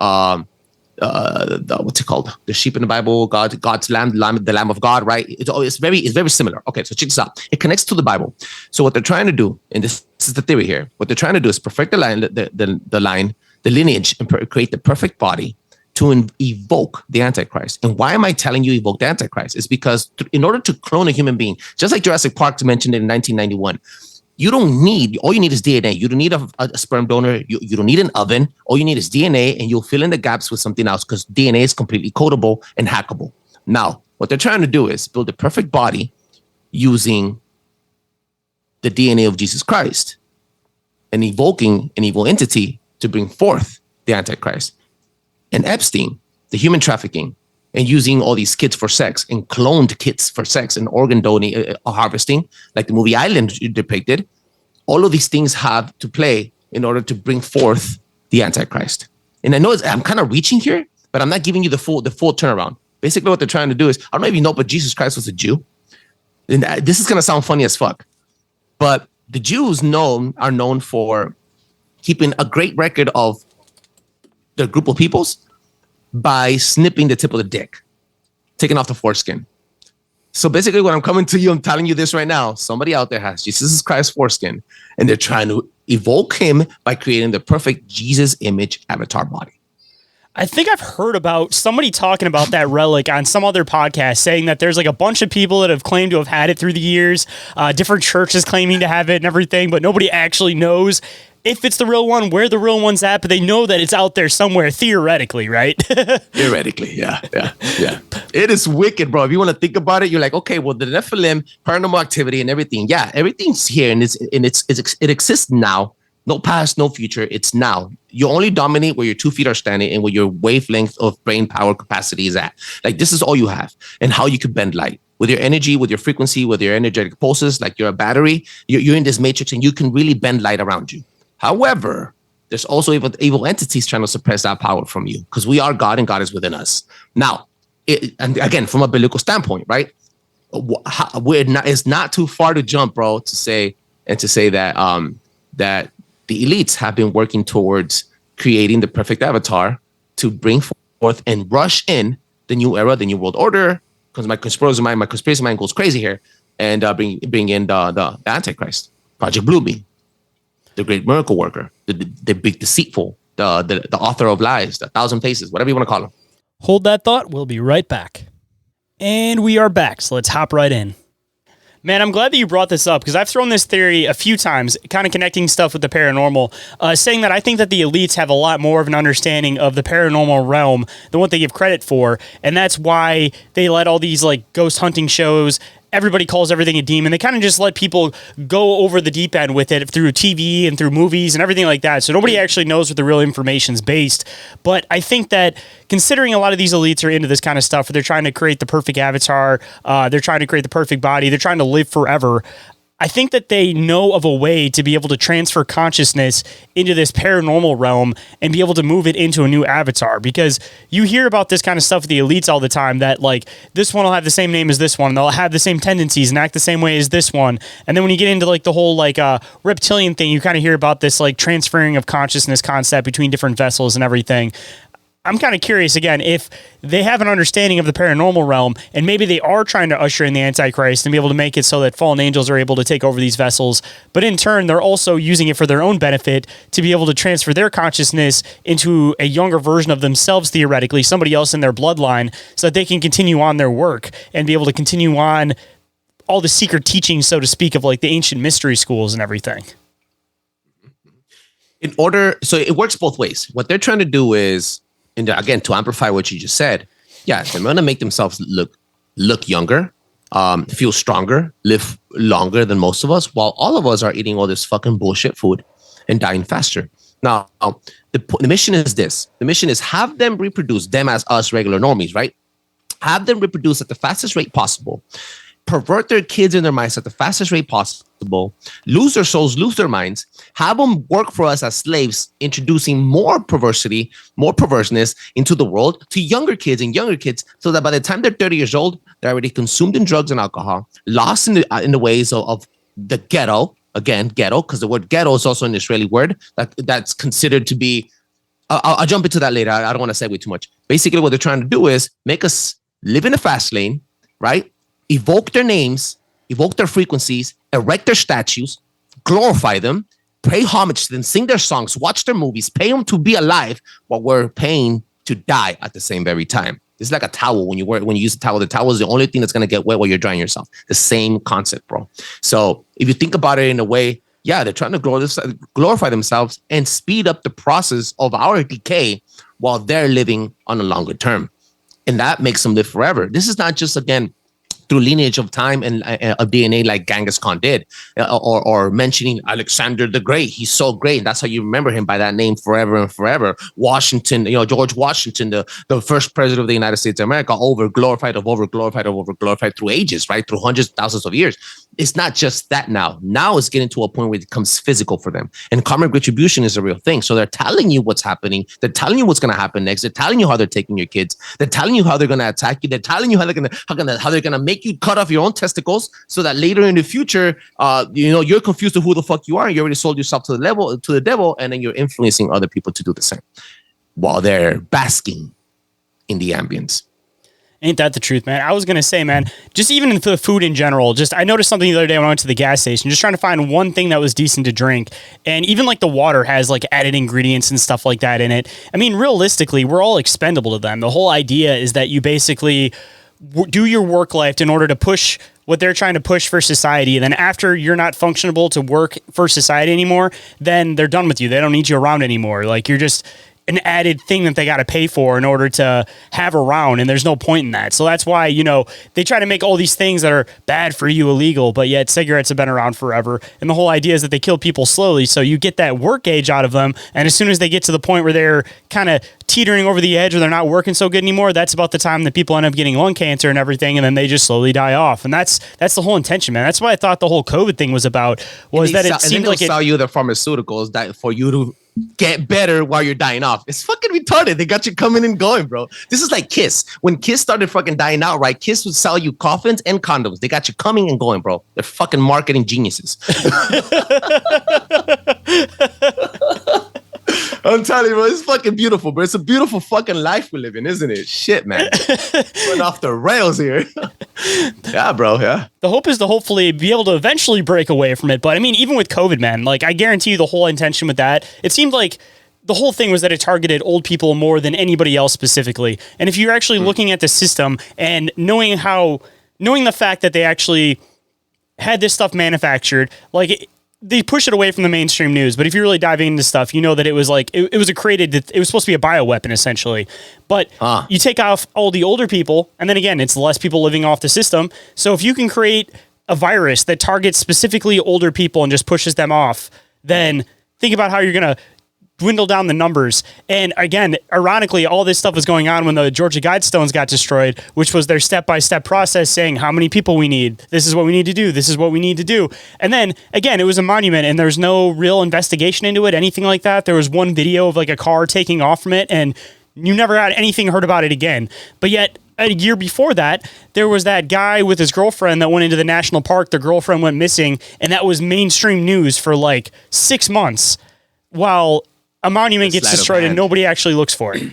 what's it called? The sheep in the Bible, God's lamb, the Lamb of God, right? It's very similar. Okay, so check this out. It connects to the Bible. So what they're trying to do, and this is the theory here, what they're trying to do is perfect the line, the lineage, and create the perfect body to evoke the Antichrist. And why am I telling you evoke the Antichrist? It's because in order to clone a human being, just like Jurassic Park mentioned in 1991, all you need is DNA. You don't need a sperm donor. You don't need an oven. All you need is DNA, and you'll fill in the gaps with something else because DNA is completely codable and hackable. Now, what they're trying to do is build a perfect body using the DNA of Jesus Christ. and evoking an evil entity to bring forth the Antichrist. And Epstein, the human trafficking, and using all these kids for sex and cloned kids for sex and organ harvesting, like the movie Island depicted. All of these things have to play in order to bring forth the Antichrist. And I know I'm kind of reaching here, but I'm not giving you the full turnaround. Basically, what they're trying to do is, I don't know if you know, but Jesus Christ was a Jew. And this is going to sound funny as fuck, but the Jews are known for keeping a great record of their group of peoples by snipping the tip of the dick, taking off the foreskin. So basically what I'm coming to you, I'm telling you this right now. Somebody out there has Jesus Christ's foreskin, and they're trying to evoke him by creating the perfect Jesus image avatar body. I think I've heard about somebody talking about that relic on some other podcast, saying that there's like a bunch of people that have claimed to have had it through the years, different churches claiming to have it and everything, but nobody actually knows if it's the real one, where the real one's at, but they know that it's out there somewhere, theoretically, right? Theoretically, yeah. It is wicked, bro. If you want to think about it, you're like, okay, well, the Nephilim, paranormal activity and everything, yeah, everything's here, and it exists now. No past, no future. It's now. You only dominate where your 2 feet are standing and where your wavelength of brain power capacity is at. Like, this is all you have, and how you can bend light with your energy, with your frequency, with your energetic pulses. Like, you're a battery. You're in this matrix, and you can really bend light around you. However, there's also evil entities trying to suppress that power from you, because we are God and God is within us. Now, and again, from a biblical standpoint, right? It's not too far to jump, bro, to say that that the elites have been working towards creating the perfect avatar to bring forth and rush in the new era, the new world order. Because my conspiracy mind goes crazy here, and bring in the Antichrist, Project Bluebeam, the great miracle worker, the big deceitful, the author of lies, the 1,000 faces, whatever you want to call him. Hold that thought. We'll be right back. And we are back, so let's hop right in. Man, I'm glad that you brought this up, because I've thrown this theory a few times, kind of connecting stuff with the paranormal, saying that I think that the elites have a lot more of an understanding of the paranormal realm than what they give credit for, and that's why they let all these like ghost hunting shows. Everybody calls everything a demon. They kind of just let people go over the deep end with it through TV and through movies and everything like that. So nobody actually knows what the real information's based. But I think that considering a lot of these elites are into this kind of stuff, where they're trying to create the perfect avatar, they're trying to create the perfect body, they're trying to live forever, I think that they know of a way to be able to transfer consciousness into this paranormal realm and be able to move it into a new avatar. Because you hear about this kind of stuff with the elites all the time, that like this one will have the same name as this one, and they'll have the same tendencies and act the same way as this one. And then when you get into like the whole like reptilian thing, you kind of hear about this like transferring of consciousness concept between different vessels and everything. I'm kind of curious, again, if they have an understanding of the paranormal realm, and maybe they are trying to usher in the Antichrist and be able to make it so that fallen angels are able to take over these vessels, but in turn, they're also using it for their own benefit to be able to transfer their consciousness into a younger version of themselves, theoretically, somebody else in their bloodline, so that they can continue on their work and be able to continue on all the secret teachings, so to speak, of like the ancient mystery schools and everything. So it works both ways. What they're trying to do is, and again, to amplify what you just said, yeah, they're going to make themselves look younger, feel stronger, live longer than most of us, while all of us are eating all this fucking bullshit food and dying faster. Now, the mission is this. The mission is have them reproduce, them as us regular normies, right? Have them reproduce at the fastest rate possible, pervert their kids and their minds at the fastest rate possible, lose their souls, lose their minds, have them work for us as slaves, introducing more perversity, more perverseness into the world to younger kids, so that by the time they're 30 years old, they're already consumed in drugs and alcohol, lost in the ways of the ghetto. Again, ghetto, because the word ghetto is also an Israeli word that's considered to be, I'll jump into that later. I don't want to segue too much. Basically, what they're trying to do is make us live in a fast lane, right? Evoke their names, evoke their frequencies, erect their statues, glorify them, pay homage to them, sing their songs, watch their movies, pay them to be alive while we're paying to die at the same very time. It's like a towel. When you use a towel, the towel is the only thing that's going to get wet while you're drying yourself. The same concept, bro. So if you think about it in a way, yeah, they're trying to glorify themselves and speed up the process of our decay while they're living on a longer term. And that makes them live forever. This is not just, again, through lineage of time and of DNA, like Genghis Khan did, or mentioning Alexander the Great. He's so great, and that's how you remember him, by that name forever and forever. Washington, George Washington, the first president of the United States of America, over glorified through ages, right, through hundreds, thousands of years. It's not just that now. Now it's getting to a point where it becomes physical for them, and karmic retribution is a real thing. So they're telling you what's happening. They're telling you what's going to happen next. They're telling you how they're taking your kids. They're telling you how they're going to attack you. They're telling you how they're going to make you cut off your own testicles, so that later in the future, you're confused of who the fuck you are. You already sold yourself to the devil, and then you're influencing other people to do the same while they're basking in the ambience. Ain't that the truth, man? I was going to say, man, just even in the food in general, I noticed something the other day when I went to the gas station, just trying to find one thing that was decent to drink. And even like the water has like added ingredients and stuff like that in it. I mean, realistically, we're all expendable to them. The whole idea is that you basically do your work life in order to push what they're trying to push for society. And then after you're not functionable to work for society anymore, then they're done with you. They don't need you around anymore. Like, you're just an added thing that they got to pay for in order to have around, and there's no point in that. So that's why, they try to make all these things that are bad for you illegal, but yet cigarettes have been around forever. And the whole idea is that they kill people slowly, so you get that work age out of them, and as soon as they get to the point where they're kind of teetering over the edge or they're not working so good anymore, that's about the time that people end up getting lung cancer and everything, and then they just slowly die off. And that's the whole intention, man. That's what I thought the whole COVID thing was about, was that it seemed like it sell you the pharmaceuticals that for you to get better while you're dying off. It's fucking retarded. They got you coming and going, bro. This is like Kiss. When Kiss started fucking dying out, right? Kiss would sell you coffins and condoms. They got you coming and going, bro. They're fucking marketing geniuses. I'm telling you, bro, it's fucking beautiful, bro. It's a beautiful fucking life we live in, isn't it? Shit, man. Went off the rails here. Yeah, bro, yeah. The hope is to hopefully be able to eventually break away from it. But I mean, even with COVID, man, like, I guarantee you the whole intention with that, it seemed like the whole thing was that it targeted old people more than anybody else specifically. And if you're actually looking at the system and knowing the fact that they actually had this stuff manufactured, like, they push it away from the mainstream news, but if you're really diving into stuff, you know that it was like, it was it was supposed to be a bioweapon, essentially. But you take off all the older people, and then again, it's less people living off the system. So if you can create a virus that targets specifically older people and just pushes them off, then think about how you're going to dwindle down the numbers. And again, ironically, all this stuff was going on when the Georgia Guidestones got destroyed, which was their step-by-step process saying how many people we need. This is what we need to do. This is what we need to do. And then again, it was a monument, and there's no real investigation into it, anything like that. There was one video of like a car taking off from it, and you never had anything heard about it again. But yet, a year before that, there was that guy with his girlfriend that went into the national park. Their girlfriend went missing, and that was mainstream news for like 6 months, while a monument gets destroyed and nobody actually looks for it.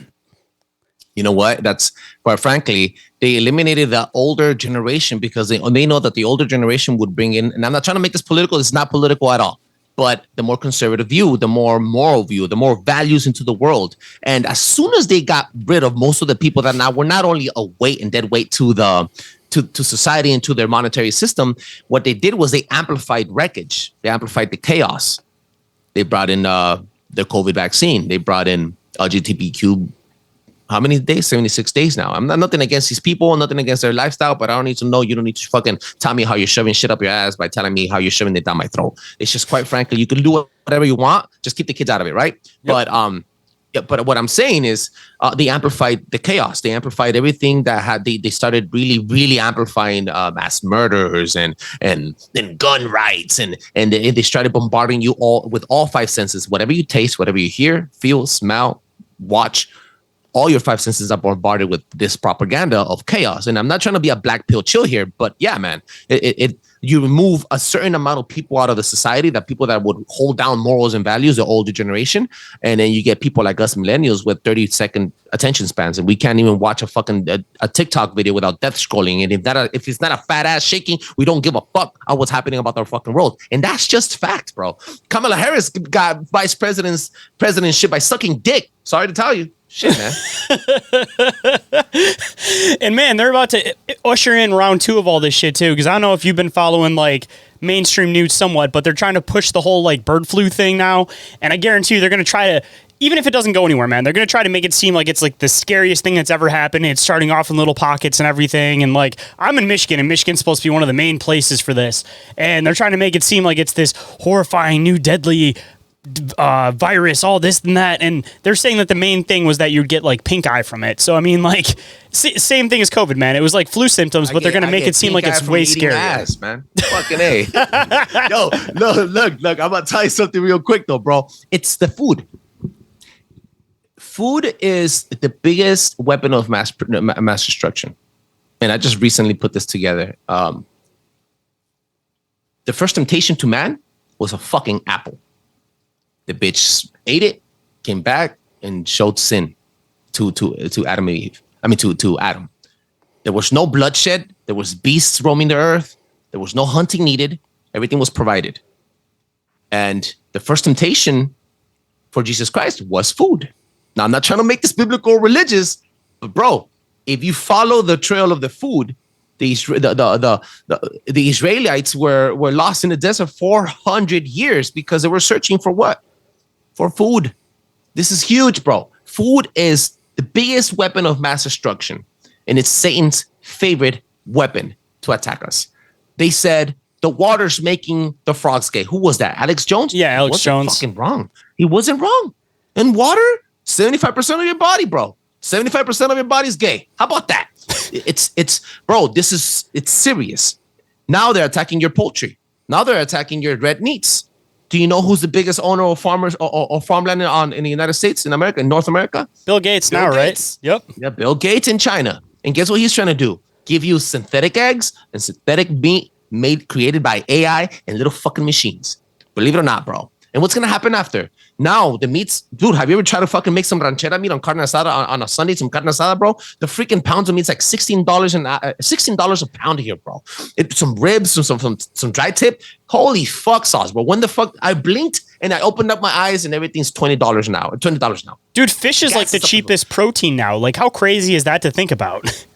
You know what? That's, quite frankly, they eliminated the older generation because they know that the older generation would bring in, and I'm not trying to make this political, it's not political at all, but the more conservative view, the more moral view, the more values into the world. And as soon as they got rid of most of the people that now were not only a weight and dead weight to society and to their monetary system, what they did was they amplified wreckage. They amplified the chaos. They brought in the COVID vaccine. They brought in LGBTQ. How many days? 76 days now. I'm not nothing against these people, nothing against their lifestyle, but I don't need to know. You don't need to fucking tell me how you're shoving shit up your ass by telling me how you're shoving it down my throat. It's just, quite frankly, you can do whatever you want. Just keep the kids out of it, right? Yep. But what I'm saying is they amplified the chaos. They amplified everything that they started really, really amplifying mass murders and gun rights. And they started bombarding you all with all five senses. Whatever you taste, whatever you hear, feel, smell, watch, all your five senses are bombarded with this propaganda of chaos. And I'm not trying to be a black pill chill here, but yeah, man, you remove a certain amount of people out of the society, that people that would hold down morals and values, the older generation. And then you get people like us millennials with 30-second attention spans. And we can't even watch a TikTok video without death scrolling. And if it's not a fat ass shaking, we don't give a fuck on what's happening about our fucking world. And that's just fact, bro. Kamala Harris got vice presidentship by sucking dick. Sorry to tell you. Shit, man. And man, they're about to usher in round 2 of all this shit too, because I don't know if you've been following like mainstream news somewhat, but they're trying to push the whole like bird flu thing now, and I guarantee you they're going to try to even if it doesn't go anywhere, man, they're going to try to make it seem like it's like the scariest thing that's ever happened. It's starting off in little pockets and everything. And like, I'm in Michigan, and Michigan's supposed to be one of the main places for this. And they're trying to make it seem like it's this horrifying new deadly virus, all this and that. And they're saying that the main thing was that you'd get like pink eye from it. So, I mean, like, same thing as COVID, man. It was like flu symptoms, but they're going to make it seem like it's way scarier. Ass, man. Fucking A. Yo, look, I'm going to tell you something real quick, though, bro. It's the food. Food is the biggest weapon of mass destruction. And I just recently put this together. The first temptation to man was a fucking apple. The bitch ate it, came back, and showed sin to Adam and Eve. I mean, to Adam. There was no bloodshed. There was beasts roaming the earth. There was no hunting needed. Everything was provided. And the first temptation for Jesus Christ was food. Now, I'm not trying to make this biblical or religious, but bro, if you follow the trail of the food, the Israelites were lost in the desert 400 years because they were searching for what? For food. This is huge, bro. Food is the biggest weapon of mass destruction, and it's Satan's favorite weapon to attack us. They said the water's making the frogs gay. Who was that? Alex Jones? Yeah, Alex Jones. Fucking wrong. He wasn't wrong. And water, 75% of your body, bro. 75% of your body's gay. How about that? It's bro, it's serious. Now they're attacking your poultry. Now they're attacking your red meats. Do you know who's the biggest owner of farmers or farmland in the United States, in America, in North America? Bill Gates now, right? Yep. Yeah, Bill Gates in China. And guess what he's trying to do? Give you synthetic eggs and synthetic meat created by AI and little fucking machines. Believe it or not, bro. And what's going to happen after? Now, the meats, dude, have you ever tried to fucking make some ranchera meat on carne asada on a Sunday, some carne asada, bro? The freaking pounds of meat's like $16 a pound here, bro. Some ribs, some dry tip. Holy fuck sauce, bro. When the fuck, I blinked and I opened up my eyes and everything's $20 now. $20 now. Dude, fish is like the cheapest protein now. Like, how crazy is that to think about?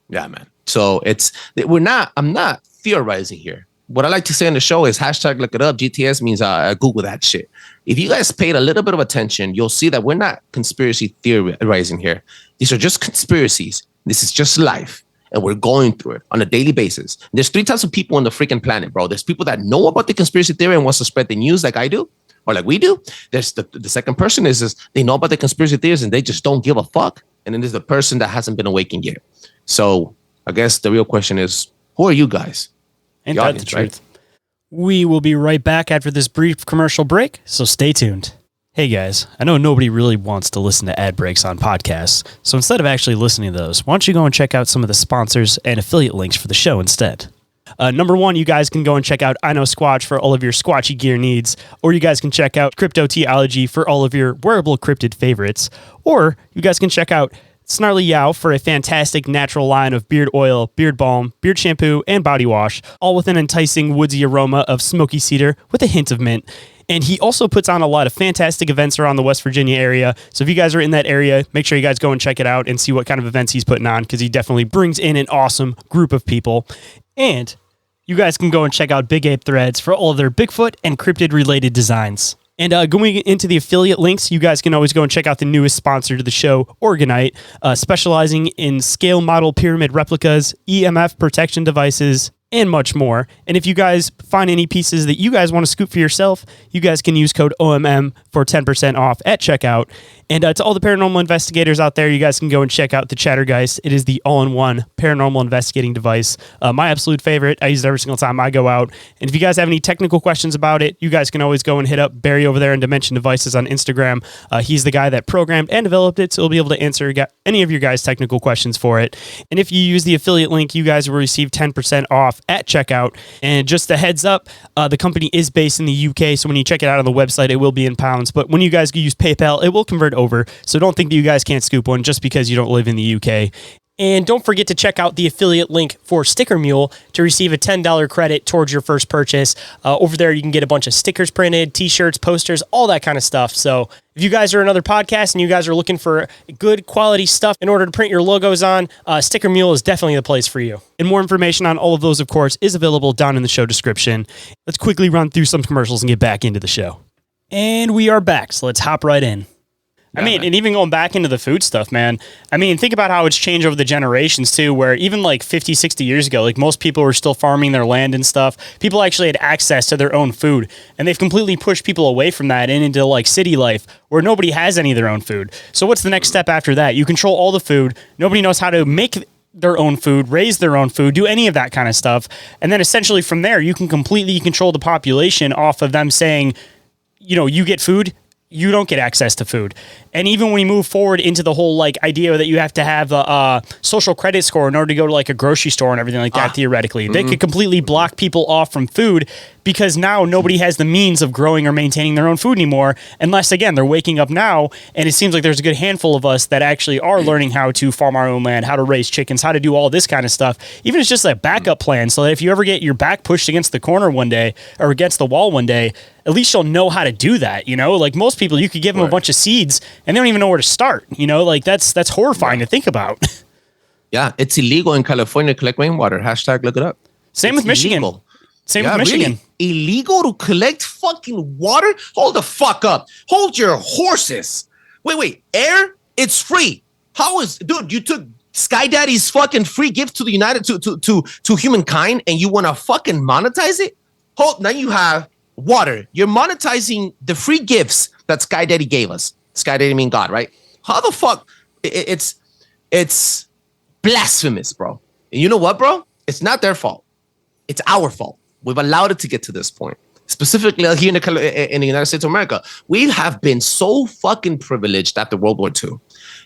Yeah, man. So I'm not theorizing here. What I like to say on the show is hashtag look it up. GTS means Google that shit. If you guys paid a little bit of attention, you'll see that we're not conspiracy theorizing here. These are just conspiracies. This is just life. And we're going through it on a daily basis. There's 3 types of people on the freaking planet, bro. There's people that know about the conspiracy theory and wants to spread the news like I do, or like we do. There's the second person is they know about the conspiracy theories and they just don't give a fuck. And then there's the person that hasn't been awakened yet. So I guess the real question is, who are you guys? Ain't that the truth? Right? We will be right back after this brief commercial break, so stay tuned. Hey guys, I know nobody really wants to listen to ad breaks on podcasts, so instead of actually listening to those, why don't you go and check out some of the sponsors and affiliate links for the show instead. Number 1, you guys can go and check out I Know Squatch for all of your squatchy gear needs, or you guys can check out Cryptoteology for all of your wearable cryptid favorites, or you guys can check out Snarly Yow for a fantastic natural line of beard oil, beard balm, beard shampoo, and body wash, all with an enticing woodsy aroma of smoky cedar with a hint of mint. And he also puts on a lot of fantastic events around the West Virginia area. So if you guys are in that area, make sure you guys go and check it out and see what kind of events he's putting on, because he definitely brings in an awesome group of people. And you guys can go and check out Big Ape Threads for all of their Bigfoot and cryptid related designs. And going into the affiliate links, you guys can always go and check out the newest sponsor to the show, Oregon-ite, specializing in scale model pyramid replicas, EMF protection devices, and much more. And if you guys find any pieces that you guys want to scoop for yourself, you guys can use code OMM for 10% off at checkout. And to all the paranormal investigators out there, you guys can go and check out the Chattergeist. It is the all-in-one paranormal investigating device. My absolute favorite. I use it every single time I go out. And if you guys have any technical questions about it, you guys can always go and hit up Barry over there in Dimension Devices on Instagram. He's the guy that programmed and developed it, so he'll be able to answer any of your guys' technical questions for it. And if you use the affiliate link, you guys will receive 10% off at checkout. And just a heads up, the company is based in the UK, so when you check it out on the website, it will be in pounds. But when you guys use PayPal, it will convert over. So don't think that you guys can't scoop one just because you don't live in the UK. And don't forget to check out the affiliate link for Sticker Mule to receive a $10 credit towards your first purchase. Over there, you can get a bunch of stickers printed, t-shirts, posters, all that kind of stuff. So if you guys are another podcast and you guys are looking for good quality stuff in order to print your logos on, Sticker Mule is definitely the place for you. And more information on all of those, of course, is available down in the show description. Let's quickly run through some commercials and get back into the show. And we are back, so let's hop right in. I mean, and even going back into the food stuff, man. I mean, think about how it's changed over the generations, too, where even like 50, 60 years ago, like most people were still farming their land and stuff. People actually had access to their own food, and they've completely pushed people away from that and into like city life where nobody has any of their own food. So what's the next step after that? You control all the food. Nobody knows how to make their own food, raise their own food, do any of that kind of stuff. And then essentially from there, you can completely control the population off of them saying, you know, you get food, you don't get access to food. And even when you move forward into the whole like idea that you have to have a social credit score in order to go to like a grocery store and everything like that, theoretically, they could completely block people off from food because now nobody has the means of growing or maintaining their own food anymore, unless again, they're waking up now. And it seems like there's a good handful of us that actually are learning how to farm our own land, how to raise chickens, how to do all this kind of stuff. Even it's just a backup plan. So that if you ever get your back pushed against the corner one day or against the wall one day, at least you'll know how to do that. You know, like most people, you could give them a bunch of seeds and they don't even know where to start. You know, like that's horrifying to think about. Yeah, it's illegal in California to collect rainwater. Hashtag look it up. Same with Michigan. Illegal. Same with Michigan. Really? Illegal to collect fucking water? Hold the fuck up. Hold your horses. Wait. Air? It's free. How is, dude? You took Sky Daddy's fucking free gift to the United to humankind, and you want to fucking monetize it? Hold. Now you have water. You're monetizing the free gifts that Sky Daddy gave us. Sky Daddy mean God, right? How the fuck? It's blasphemous, bro. And you know what, bro? It's not their fault. It's our fault. We've allowed it to get to this point. Specifically here in the United States of America, we have been so fucking privileged after World War II.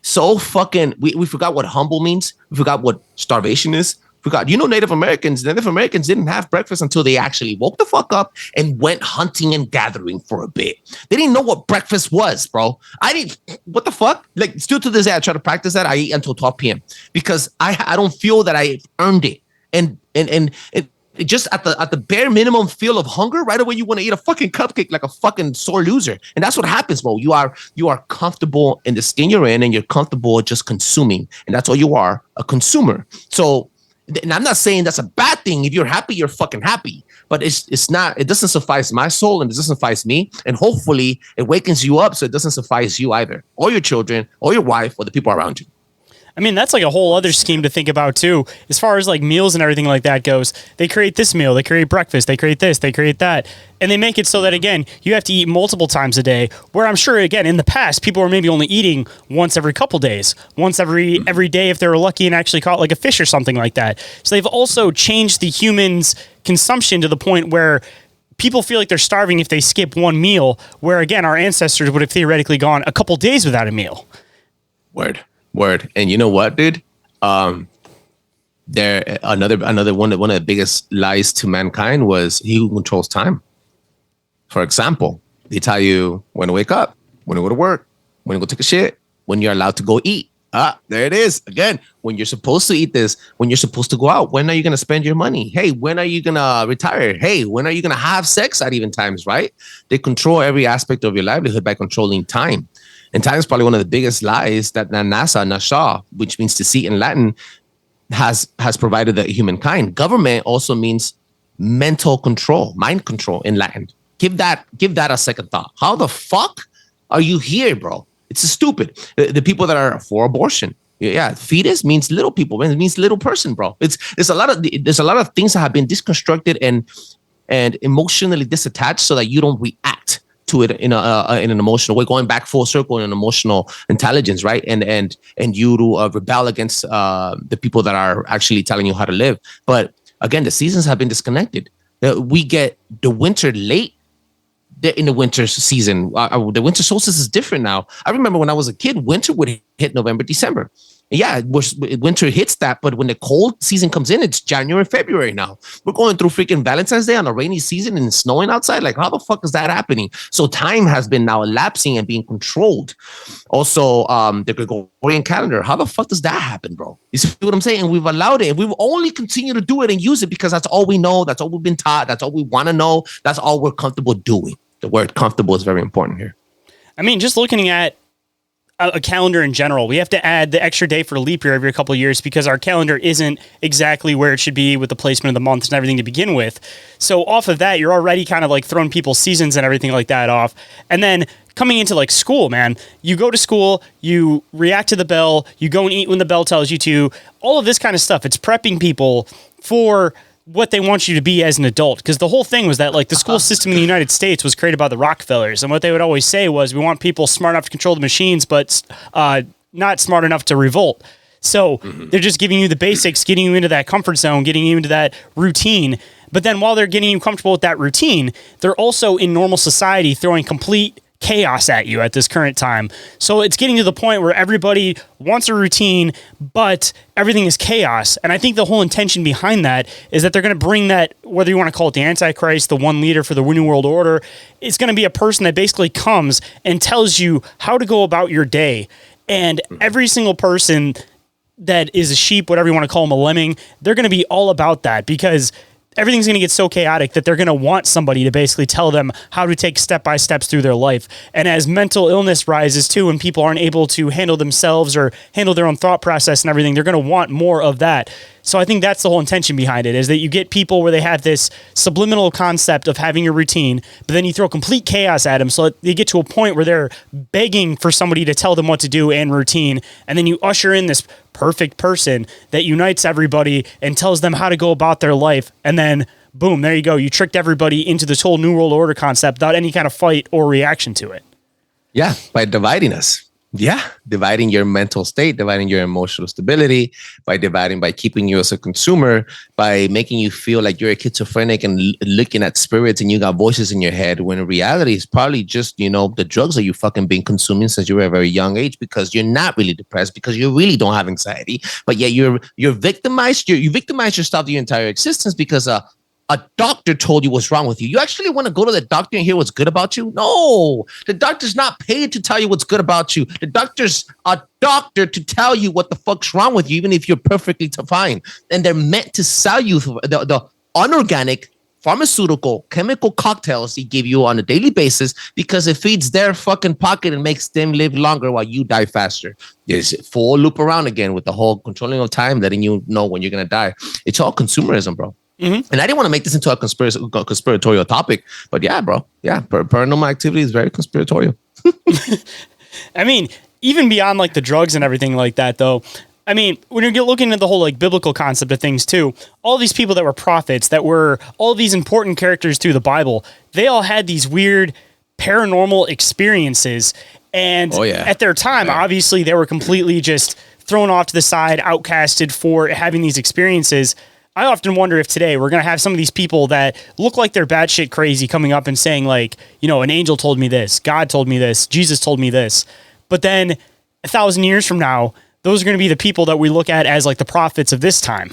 So fucking, we forgot what humble means. We forgot what starvation is. Forgot, you know, Native Americans didn't have breakfast until they actually woke the fuck up and went hunting and gathering for a bit. They didn't know what breakfast was, bro. What the fuck? Like, still to this day, I try to practice that. I eat until 12 p.m. because I don't feel that I earned it. And it just at the bare minimum feel of hunger, right away you want to eat a fucking cupcake like a fucking sore loser. And that's what happens, bro. You are comfortable in the skin you're in, and you're comfortable just consuming. And that's all you are, a consumer. So, and I'm not saying that's a bad thing. If you're happy, you're fucking happy. But it's not, it doesn't suffice my soul, and it doesn't suffice me. And hopefully it wakens you up so it doesn't suffice you either, or your children, or your wife, or the people around you. I mean, that's like a whole other scheme to think about too. As far as like meals and everything like that goes, they create this meal, they create breakfast, they create this, they create that. And they make it so that, again, you have to eat multiple times a day, where I'm sure, again, in the past, people were maybe only eating once every couple days, once every day if they were lucky and actually caught like a fish or something like that. So they've also changed the humans' consumption to the point where people feel like they're starving if they skip one meal, where, again, our ancestors would have theoretically gone a couple days without a meal. Word. And you know what, dude? There another one of the biggest lies to mankind was he who controls time. For example, they tell you when to wake up, when to go to work, when to go take a shit, when you're allowed to go eat. There it is. Again, when you're supposed to eat this, when you're supposed to go out, when are you going to spend your money? Hey, when are you going to retire? Hey, when are you going to have sex at even times, right? They control every aspect of your livelihood by controlling time. And time is probably one of the biggest lies that Nasha, which means deceit in Latin, has provided the humankind. Government also means mental control, mind control in Latin. Give that a second thought. How the fuck are you here, bro? It's stupid. The people that are for abortion. Yeah, fetus means little people. It means little person, bro. There's a lot of things that have been disconstructed and emotionally disattached so that you don't react to it in an emotional way, going back full circle in an emotional intelligence, right? And you to rebel against the people that are actually telling you how to live. But again, the seasons have been disconnected. We get the winter late in the winter season. The winter solstice is different now. I remember when I was a kid, winter would hit November, December. Yeah, winter hits that, but when the cold season comes in, it's January, February now. We're going through freaking Valentine's Day on a rainy season and it's snowing outside. Like, how the fuck is that happening? So time has been now elapsing and being controlled. Also, the Gregorian calendar. How the fuck does that happen, bro? You see what I'm saying? And we've allowed it. And we will only continue to do it and use it because that's all we know. That's all we've been taught. That's all we want to know. That's all we're comfortable doing. The word comfortable is very important here. I mean, just looking at a calendar in general. We have to add the extra day for leap year every couple of years because our calendar isn't exactly where it should be with the placement of the months and everything to begin with. So off of that, you're already kind of like throwing people's seasons and everything like that off. And then coming into like school, man, you go to school, you react to the bell, you go and eat when the bell tells you to, all of this kind of stuff. It's prepping people for what they want you to be as an adult. Because the whole thing was that like the school system in the United States was created by the Rockefellers. And what they would always say was, we want people smart enough to control the machines, but not smart enough to revolt. So they're just giving you the basics, getting you into that comfort zone, getting you into that routine. But then while they're getting you comfortable with that routine, they're also in normal society throwing complete chaos at you at this current time. So it's getting to the point where everybody wants a routine, but everything is chaos. And I think the whole intention behind that is that they're going to bring that, whether you want to call it the Antichrist, the one leader for the New World Order, it's going to be a person that basically comes and tells you how to go about your day. And every single person that is a sheep, whatever you want to call them, a lemming, they're going to be all about that because everything's going to get so chaotic that they're going to want somebody to basically tell them how to take step-by-steps through their life. And as mental illness rises too, and people aren't able to handle themselves or handle their own thought process and everything, they're going to want more of that. So I think that's the whole intention behind it, is that you get people where they have this subliminal concept of having a routine, but then you throw complete chaos at them. So they get to a point where they're begging for somebody to tell them what to do and routine. And then you usher in this perfect person that unites everybody and tells them how to go about their life. And then boom, there you go. You tricked everybody into this whole New World Order concept without any kind of fight or reaction to it. Yeah, by dividing us. Yeah, dividing your mental state, dividing your emotional stability, by keeping you as a consumer, by making you feel like you're a schizophrenic and looking at spirits and you got voices in your head, when in reality it's probably just, the drugs that you fucking been consuming since you were a very young age, because you're not really depressed, because you really don't have anxiety, but yet you're victimized. You victimize yourself your entire existence because a doctor told you what's wrong with you. You actually want to go to the doctor and hear what's good about you? No, the doctor's not paid to tell you what's good about you. The doctor's a doctor to tell you what the fuck's wrong with you, even if you're perfectly fine. And they're meant to sell you the unorganic pharmaceutical chemical cocktails they give you on a daily basis because it feeds their fucking pocket and makes them live longer while you die faster. There's a full loop around again with the whole controlling of time, letting you know when you're going to die. It's all consumerism, bro. Mm-hmm. And I didn't want to make this into a conspiratorial topic, but yeah, bro. Yeah, paranormal activity is very conspiratorial. I mean, even beyond like the drugs and everything like that, though, I mean, when you're looking at the whole like biblical concept of things too, all these people that were prophets, that were all these important characters through the Bible, they all had these weird paranormal experiences. And at their time, obviously, they were completely just thrown off to the side, outcasted for having these experiences. I often wonder if today we're going to have some of these people that look like they're batshit crazy coming up and saying like, an angel told me this, God told me this, Jesus told me this. But then 1,000 years from now, those are going to be the people that we look at as like the prophets of this time.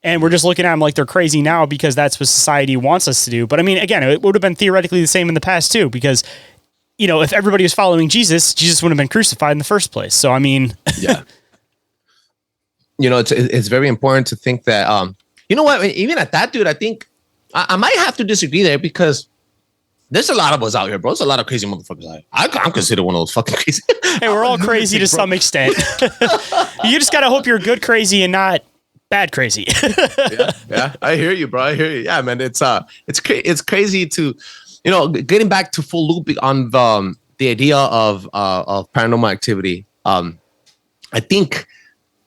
And we're just looking at them like they're crazy now because that's what society wants us to do. But I mean, again, it would have been theoretically the same in the past too, because, if everybody was following Jesus, Jesus wouldn't have been crucified in the first place. So, I mean, yeah. It's very important to think that, you know what, even at that, dude, I think I might have to disagree there because there's a lot of us out here, bro. There's a lot of crazy motherfuckers out here. I'm considered one of those fucking crazy. Hey, we're all crazy to some extent. You just got to hope you're good crazy and not bad crazy. Yeah. I hear you, bro. I hear you. Yeah, man. It's crazy to, getting back to full loop on the idea of paranormal activity. I think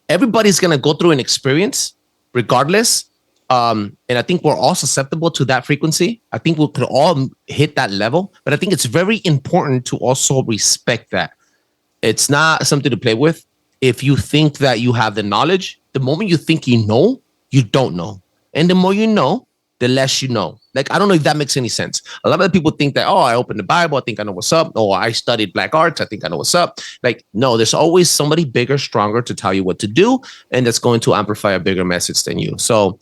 everybody's going to go through an experience regardless. And I think we're all susceptible to that frequency. I think we could all hit that level, but I think it's very important to also respect that. It's not something to play with. If you think that you have the knowledge, the moment you think you know, you don't know. And the more you know, the less you know. Like, I don't know if that makes any sense. A lot of people think that, I opened the Bible, I think I know what's up. Or I studied black arts, I think I know what's up. Like, no, there's always somebody bigger, stronger to tell you what to do. And that's going to amplify a bigger message than you. So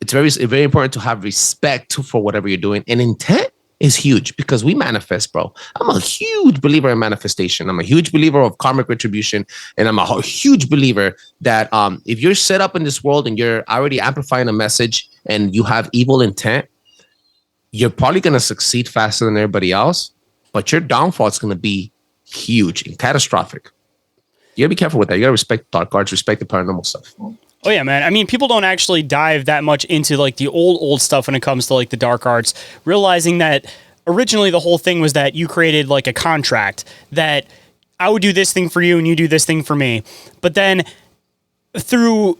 it's very important to have respect for whatever you're doing. And intent is huge because we manifest, bro. I'm a huge believer in manifestation. I'm a huge believer of karmic retribution. And I'm a huge believer that if you're set up in this world and you're already amplifying a message and you have evil intent, you're probably going to succeed faster than everybody else, but your downfall is going to be huge and catastrophic. You gotta be careful with that. You gotta respect dark arts, respect the paranormal stuff. Oh yeah, man. I mean, people don't actually dive that much into like the old stuff when it comes to like the dark arts, realizing that originally the whole thing was that you created like a contract that I would do this thing for you and you do this thing for me. But then through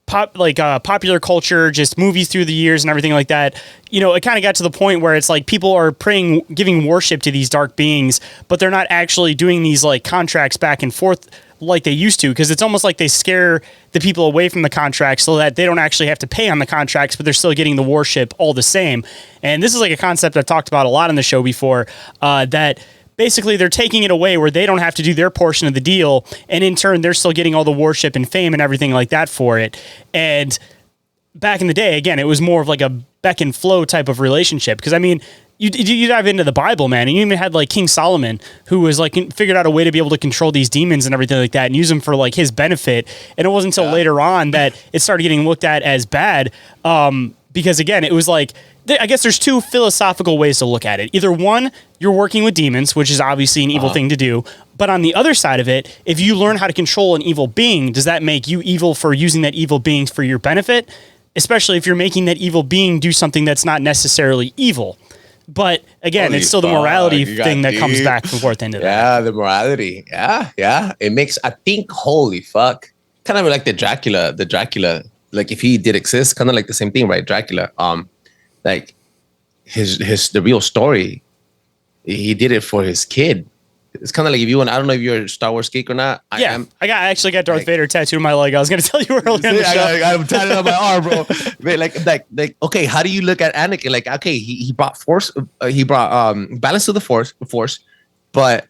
popular culture, just movies through the years and everything like that, you know, it kind of got to the point where it's like people are praying, giving worship to these dark beings, but they're not actually doing these like contracts back and forth like they used to, because it's almost like they scare the people away from the contracts so that they don't actually have to pay on the contracts, but they're still getting the worship all the same. And this is like a concept I've talked about a lot on the show before, that basically they're taking it away where they don't have to do their portion of the deal, and in turn they're still getting all the worship and fame and everything like that for it. And back in the day, again, it was more of like a beck and flow type of relationship, because I mean, you dive into the Bible, man, and you even had like King Solomon, who was like figured out a way to be able to control these demons and everything like that and use them for like his benefit. And it wasn't until later on that it started getting looked at as bad, because again, it was like, I guess there's two philosophical ways to look at it. Either one, you're working with demons, which is obviously an evil thing to do. But on the other side of it, if you learn how to control an evil being, does that make you evil for using that evil being for your benefit? Especially if you're making that evil being do something that's not necessarily evil. But again, it's still the morality thing that comes back and forth into that. Yeah, the morality. Yeah. It makes, I think, holy fuck. Kind of like the Dracula, like if he did exist, kind of like the same thing, right? Dracula. Like the real story, he did it for his kid. It's kind of like if you want, I don't know if you're a Star Wars geek or not. I actually got Darth Vader tattooed on my leg. I was going to tell you earlier in the show. I got him tatted on my arm, bro. like, okay, how do you look at Anakin? Like, okay, he brought force, he brought balance to the force, but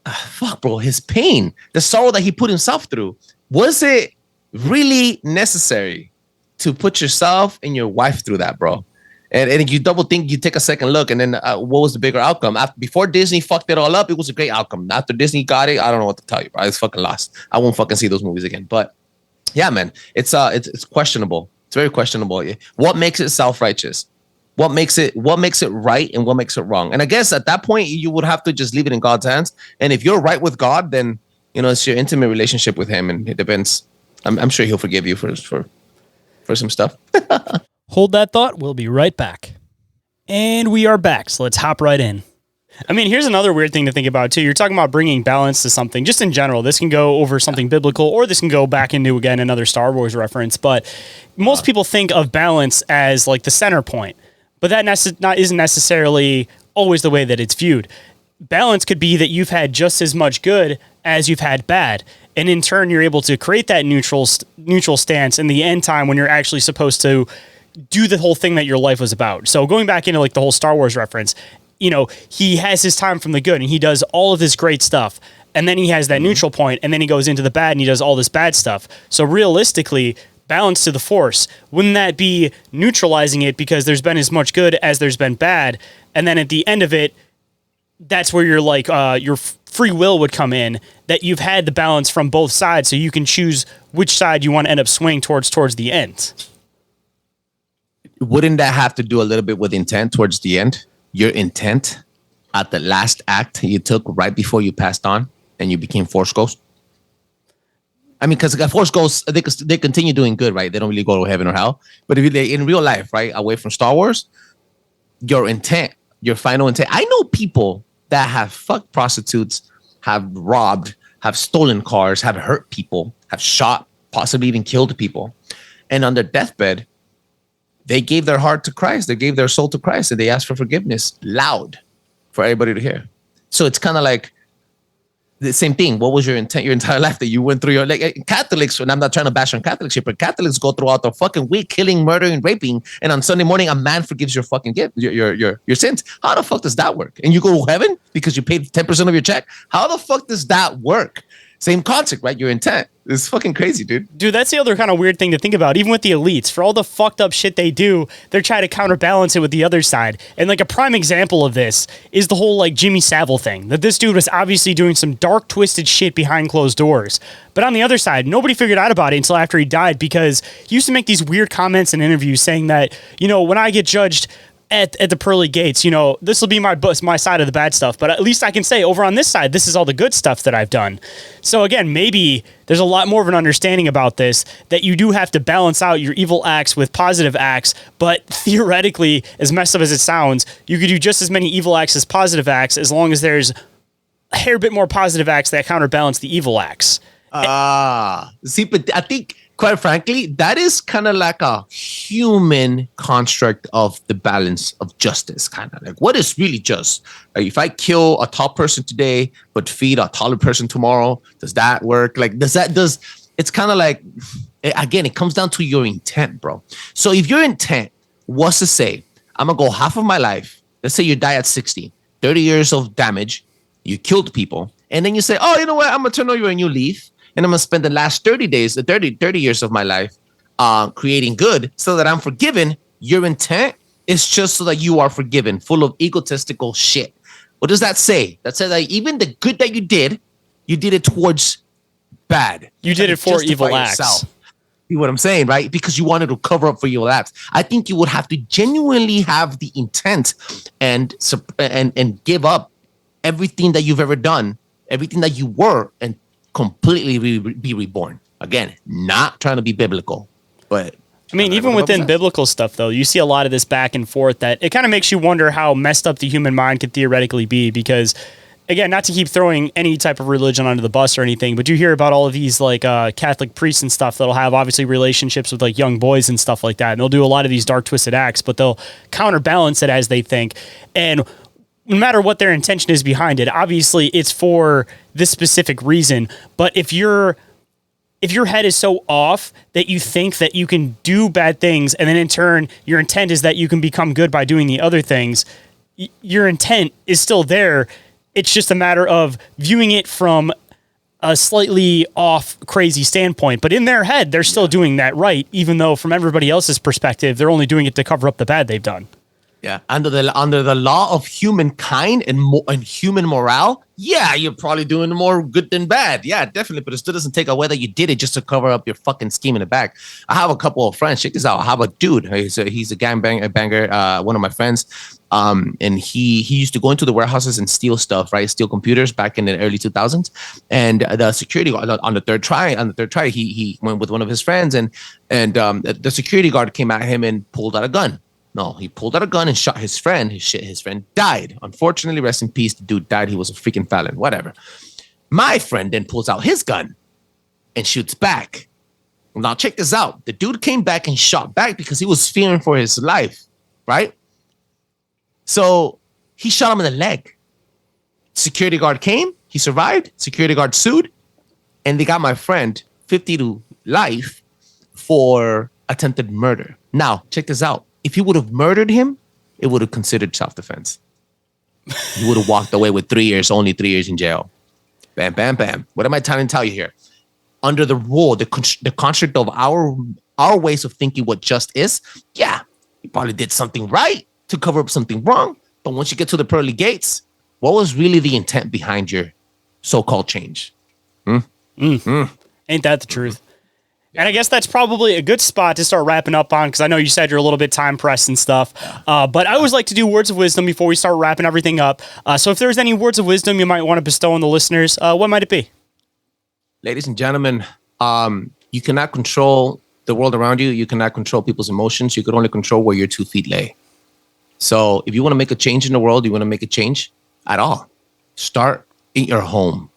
fuck, bro, his pain, the sorrow that he put himself through, was it really necessary to put yourself and your wife through that, bro? And you double think, you take a second look, and then what was the bigger outcome? Before Disney fucked it all up, it was a great outcome. After Disney got it, I don't know what to tell you, bro. I was fucking lost. I won't fucking see those movies again. But yeah, man, it's questionable. It's very questionable. What makes it self-righteous? What makes it right, and what makes it wrong? And I guess at that point, you would have to just leave it in God's hands. And if you're right with God, then you know it's your intimate relationship with Him, and it depends. I'm sure He'll forgive you for some stuff. Hold that thought. We'll be right back. And we are back, so let's hop right in. I mean, here's another weird thing to think about, too. You're talking about bringing balance to something. Just in general, this can go over something biblical, or this can go back into, again, another Star Wars reference. But most people think of balance as, like, the center point. But that isn't necessarily always the way that it's viewed. Balance could be that you've had just as much good as you've had bad. And in turn, you're able to create that neutral stance in the end time when you're actually supposed to do the whole thing that your life was about. So going back into like the whole Star Wars reference, you know, he has his time from the good and he does all of this great stuff. And then he has that neutral point, and then he goes into the bad and he does all this bad stuff. So realistically, balance to the Force, wouldn't that be neutralizing it because there's been as much good as there's been bad? And then at the end of it, that's where you're like, your free will would come in, that you've had the balance from both sides. So you can choose which side you want to end up swinging towards the end. Wouldn't that have to do a little bit with intent towards the end? Your intent at the last act you took right before you passed on and you became Force Ghost? I mean, because Force Ghosts, they continue doing good, right? They don't really go to heaven or hell. But if they in real life, right, away from Star Wars, your intent, your final intent. I know people that have fucked prostitutes, have robbed, have stolen cars, have hurt people, have shot, possibly even killed people. And on their deathbed, they gave their heart to Christ. They gave their soul to Christ, and they asked for forgiveness loud for everybody to hear. So it's kind of like the same thing. What was your intent your entire life that you went through? Like Catholics, and I'm not trying to bash on Catholics here, but Catholics go throughout the fucking week killing, murdering, raping, and on Sunday morning a man forgives your fucking gift, your sins. How the fuck does that work? And you go to heaven because you paid 10% of your check? How the fuck does that work? Same concept, right? Your intent. It's fucking crazy, dude. Dude, that's the other kind of weird thing to think about. Even with the elites, for all the fucked up shit they do, they're trying to counterbalance it with the other side. And like a prime example of this is the whole like Jimmy Savile thing. That this dude was obviously doing some dark, twisted shit behind closed doors. But on the other side, nobody figured out about it until after he died, because he used to make these weird comments in interviews saying that, you know, when I get judged, at the pearly gates, this will be my side of the bad stuff, but at least I can say over on this side, this is all the good stuff that I've done. So again, maybe there's a lot more of an understanding about this, that you do have to balance out your evil acts with positive acts, but theoretically, as messed up as it sounds, you could do just as many evil acts as positive acts as long as there's a hair bit more positive acts that counterbalance the evil acts. See, but I think, quite frankly, that is kind of like a human construct of the balance of justice, kind of like what is really just. Like, if I kill a tall person today but feed a taller person tomorrow, does that work? Like, it's kind of like, again, it comes down to your intent, bro. So if your intent was to say, I'm gonna go half of my life, let's say you die at 60, 30 years of damage, you killed people, and then you say, oh, you know what, I'm gonna turn over a new leaf, and I'm going to spend the last 30 years of my life creating good so that I'm forgiven. Your intent is just so that you are forgiven, full of egotistical shit. What does that say? That says that even the good that you did it towards bad. You did it for evil acts. See what I'm saying, right? Because you wanted to cover up for evil acts. I think you would have to genuinely have the intent and give up everything that you've ever done, everything that you were, and completely be reborn. Again, not trying to be biblical, but I mean, even within biblical stuff, though, you see a lot of this back and forth that it kind of makes you wonder how messed up the human mind could theoretically be. Because, again, not to keep throwing any type of religion under the bus or anything, but you hear about all of these like Catholic priests and stuff that'll have obviously relationships with like young boys and stuff like that, and they'll do a lot of these dark, twisted acts, but they'll counterbalance it as they think. And no matter what their intention is behind it, obviously it's for this specific reason. But if your head is so off that you think that you can do bad things, and then in turn your intent is that you can become good by doing the other things, your intent is still there. It's just a matter of viewing it from a slightly off, crazy standpoint. But in their head, they're still doing that right, even though from everybody else's perspective, they're only doing it to cover up the bad they've done. Yeah, under the law of humankind and human morale, yeah, you're probably doing more good than bad. Yeah, definitely. But it still doesn't take away that you did it just to cover up your fucking scheme in the back. I have a couple of friends. Check this out. I have a dude. He's a banger. One of my friends. And he used to go into the warehouses and steal stuff, right? Steal computers back in the early 2000s. And the security guard on the third try, he went with one of his friends, and the security guard came at him and pulled out a gun. No, he pulled out a gun and shot his friend. His friend died. Unfortunately, rest in peace. The dude died. He was a freaking felon. Whatever. My friend then pulls out his gun and shoots back. Now, check this out. The dude came back and shot back because he was fearing for his life, right? So he shot him in the leg. Security guard came. He survived. Security guard sued. And they got my friend 50 to life for attempted murder. Now, check this out. If he would have murdered him, it would have considered self-defense. He would have walked away with 3 years, only 3 years in jail. Bam, bam, bam. What am I trying to tell you here? Under the rule, the construct of our ways of thinking what just is, yeah, you probably did something right to cover up something wrong. But once you get to the pearly gates, what was really the intent behind your so-called change? Ain't that the truth? And I guess that's probably a good spot to start wrapping up on, because I know you said you're a little bit time pressed and stuff. But I always like to do words of wisdom before we start wrapping everything up. So if there's any words of wisdom you might want to bestow on the listeners, what might it be? Ladies and gentlemen, you cannot control the world around you. You cannot control people's emotions. You can only control where your 2 feet lay. So if you want to make a change in the world, you want to make a change at all, start in your home.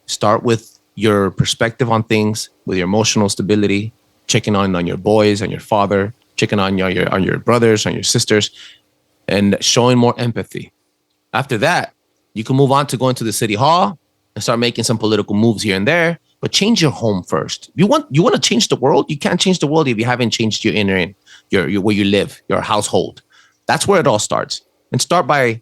Start with your perspective on things, with your emotional stability, checking on your boys, on your father, checking on your brothers, on your sisters, and showing more empathy. After that, you can move on to going to the city hall and start making some political moves here and there, but change your home first. You want to change the world? You can't change the world if you haven't changed your inner, your where you live, your household. That's where it all starts. And start by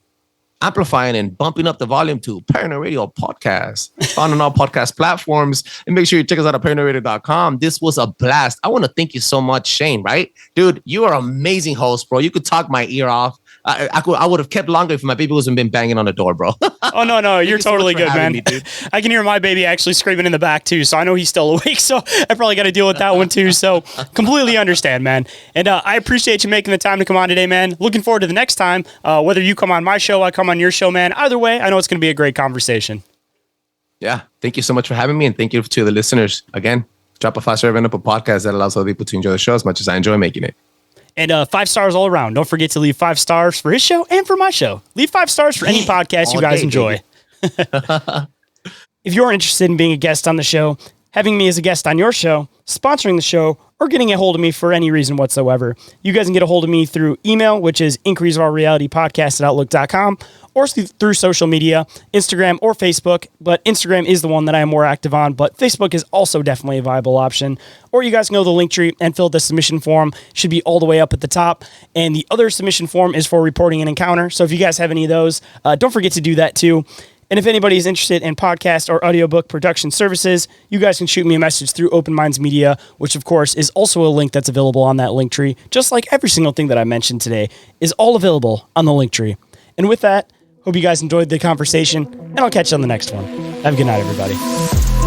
amplifying and bumping up the volume to Paranoi Radio podcast, found on all podcast platforms. And make sure you check us out at paranoidradio.com. This was a blast. I want to thank you so much, Shayn, right? Dude, you are an amazing host, bro. You could talk my ear off. I would have kept longer if my baby wasn't been banging on the door, bro. Oh, no, you're totally good, man. Me, dude. I can hear my baby actually screaming in the back, too, so I know he's still awake, so I probably got to deal with that one, too, so completely understand, man. And I appreciate you making the time to come on today, man. Looking forward to the next time, whether you come on my show, I come on your show, man. Either way, I know it's going to be a great conversation. Yeah, thank you so much for having me, and thank you to the listeners. Again, drop a 5-star review up a podcast that allows other people to enjoy the show as much as I enjoy making it. And 5 stars all around. Don't forget to leave 5 stars for his show and for my show. Leave 5 stars for any podcast you guys enjoy. If you're interested in being a guest on the show, having me as a guest on your show, sponsoring the show, or getting a hold of me for any reason whatsoever, you guys can get a hold of me through email, which is increaseourrealitypodcast@outlook.com, or through social media, Instagram or Facebook. But Instagram is the one that I'm more active on, but Facebook is also definitely a viable option. Or you guys can go to the link tree and fill the submission form. Should be all the way up at the top. And the other submission form is for reporting an encounter. So if you guys have any of those, don't forget to do that too. And if anybody's interested in podcast or audiobook production services, you guys can shoot me a message through Open Minds Media, which of course is also a link that's available on that link tree. Just like every single thing that I mentioned today is all available on the link tree. And with that, hope you guys enjoyed the conversation, and I'll catch you on the next one. Have a good night, everybody.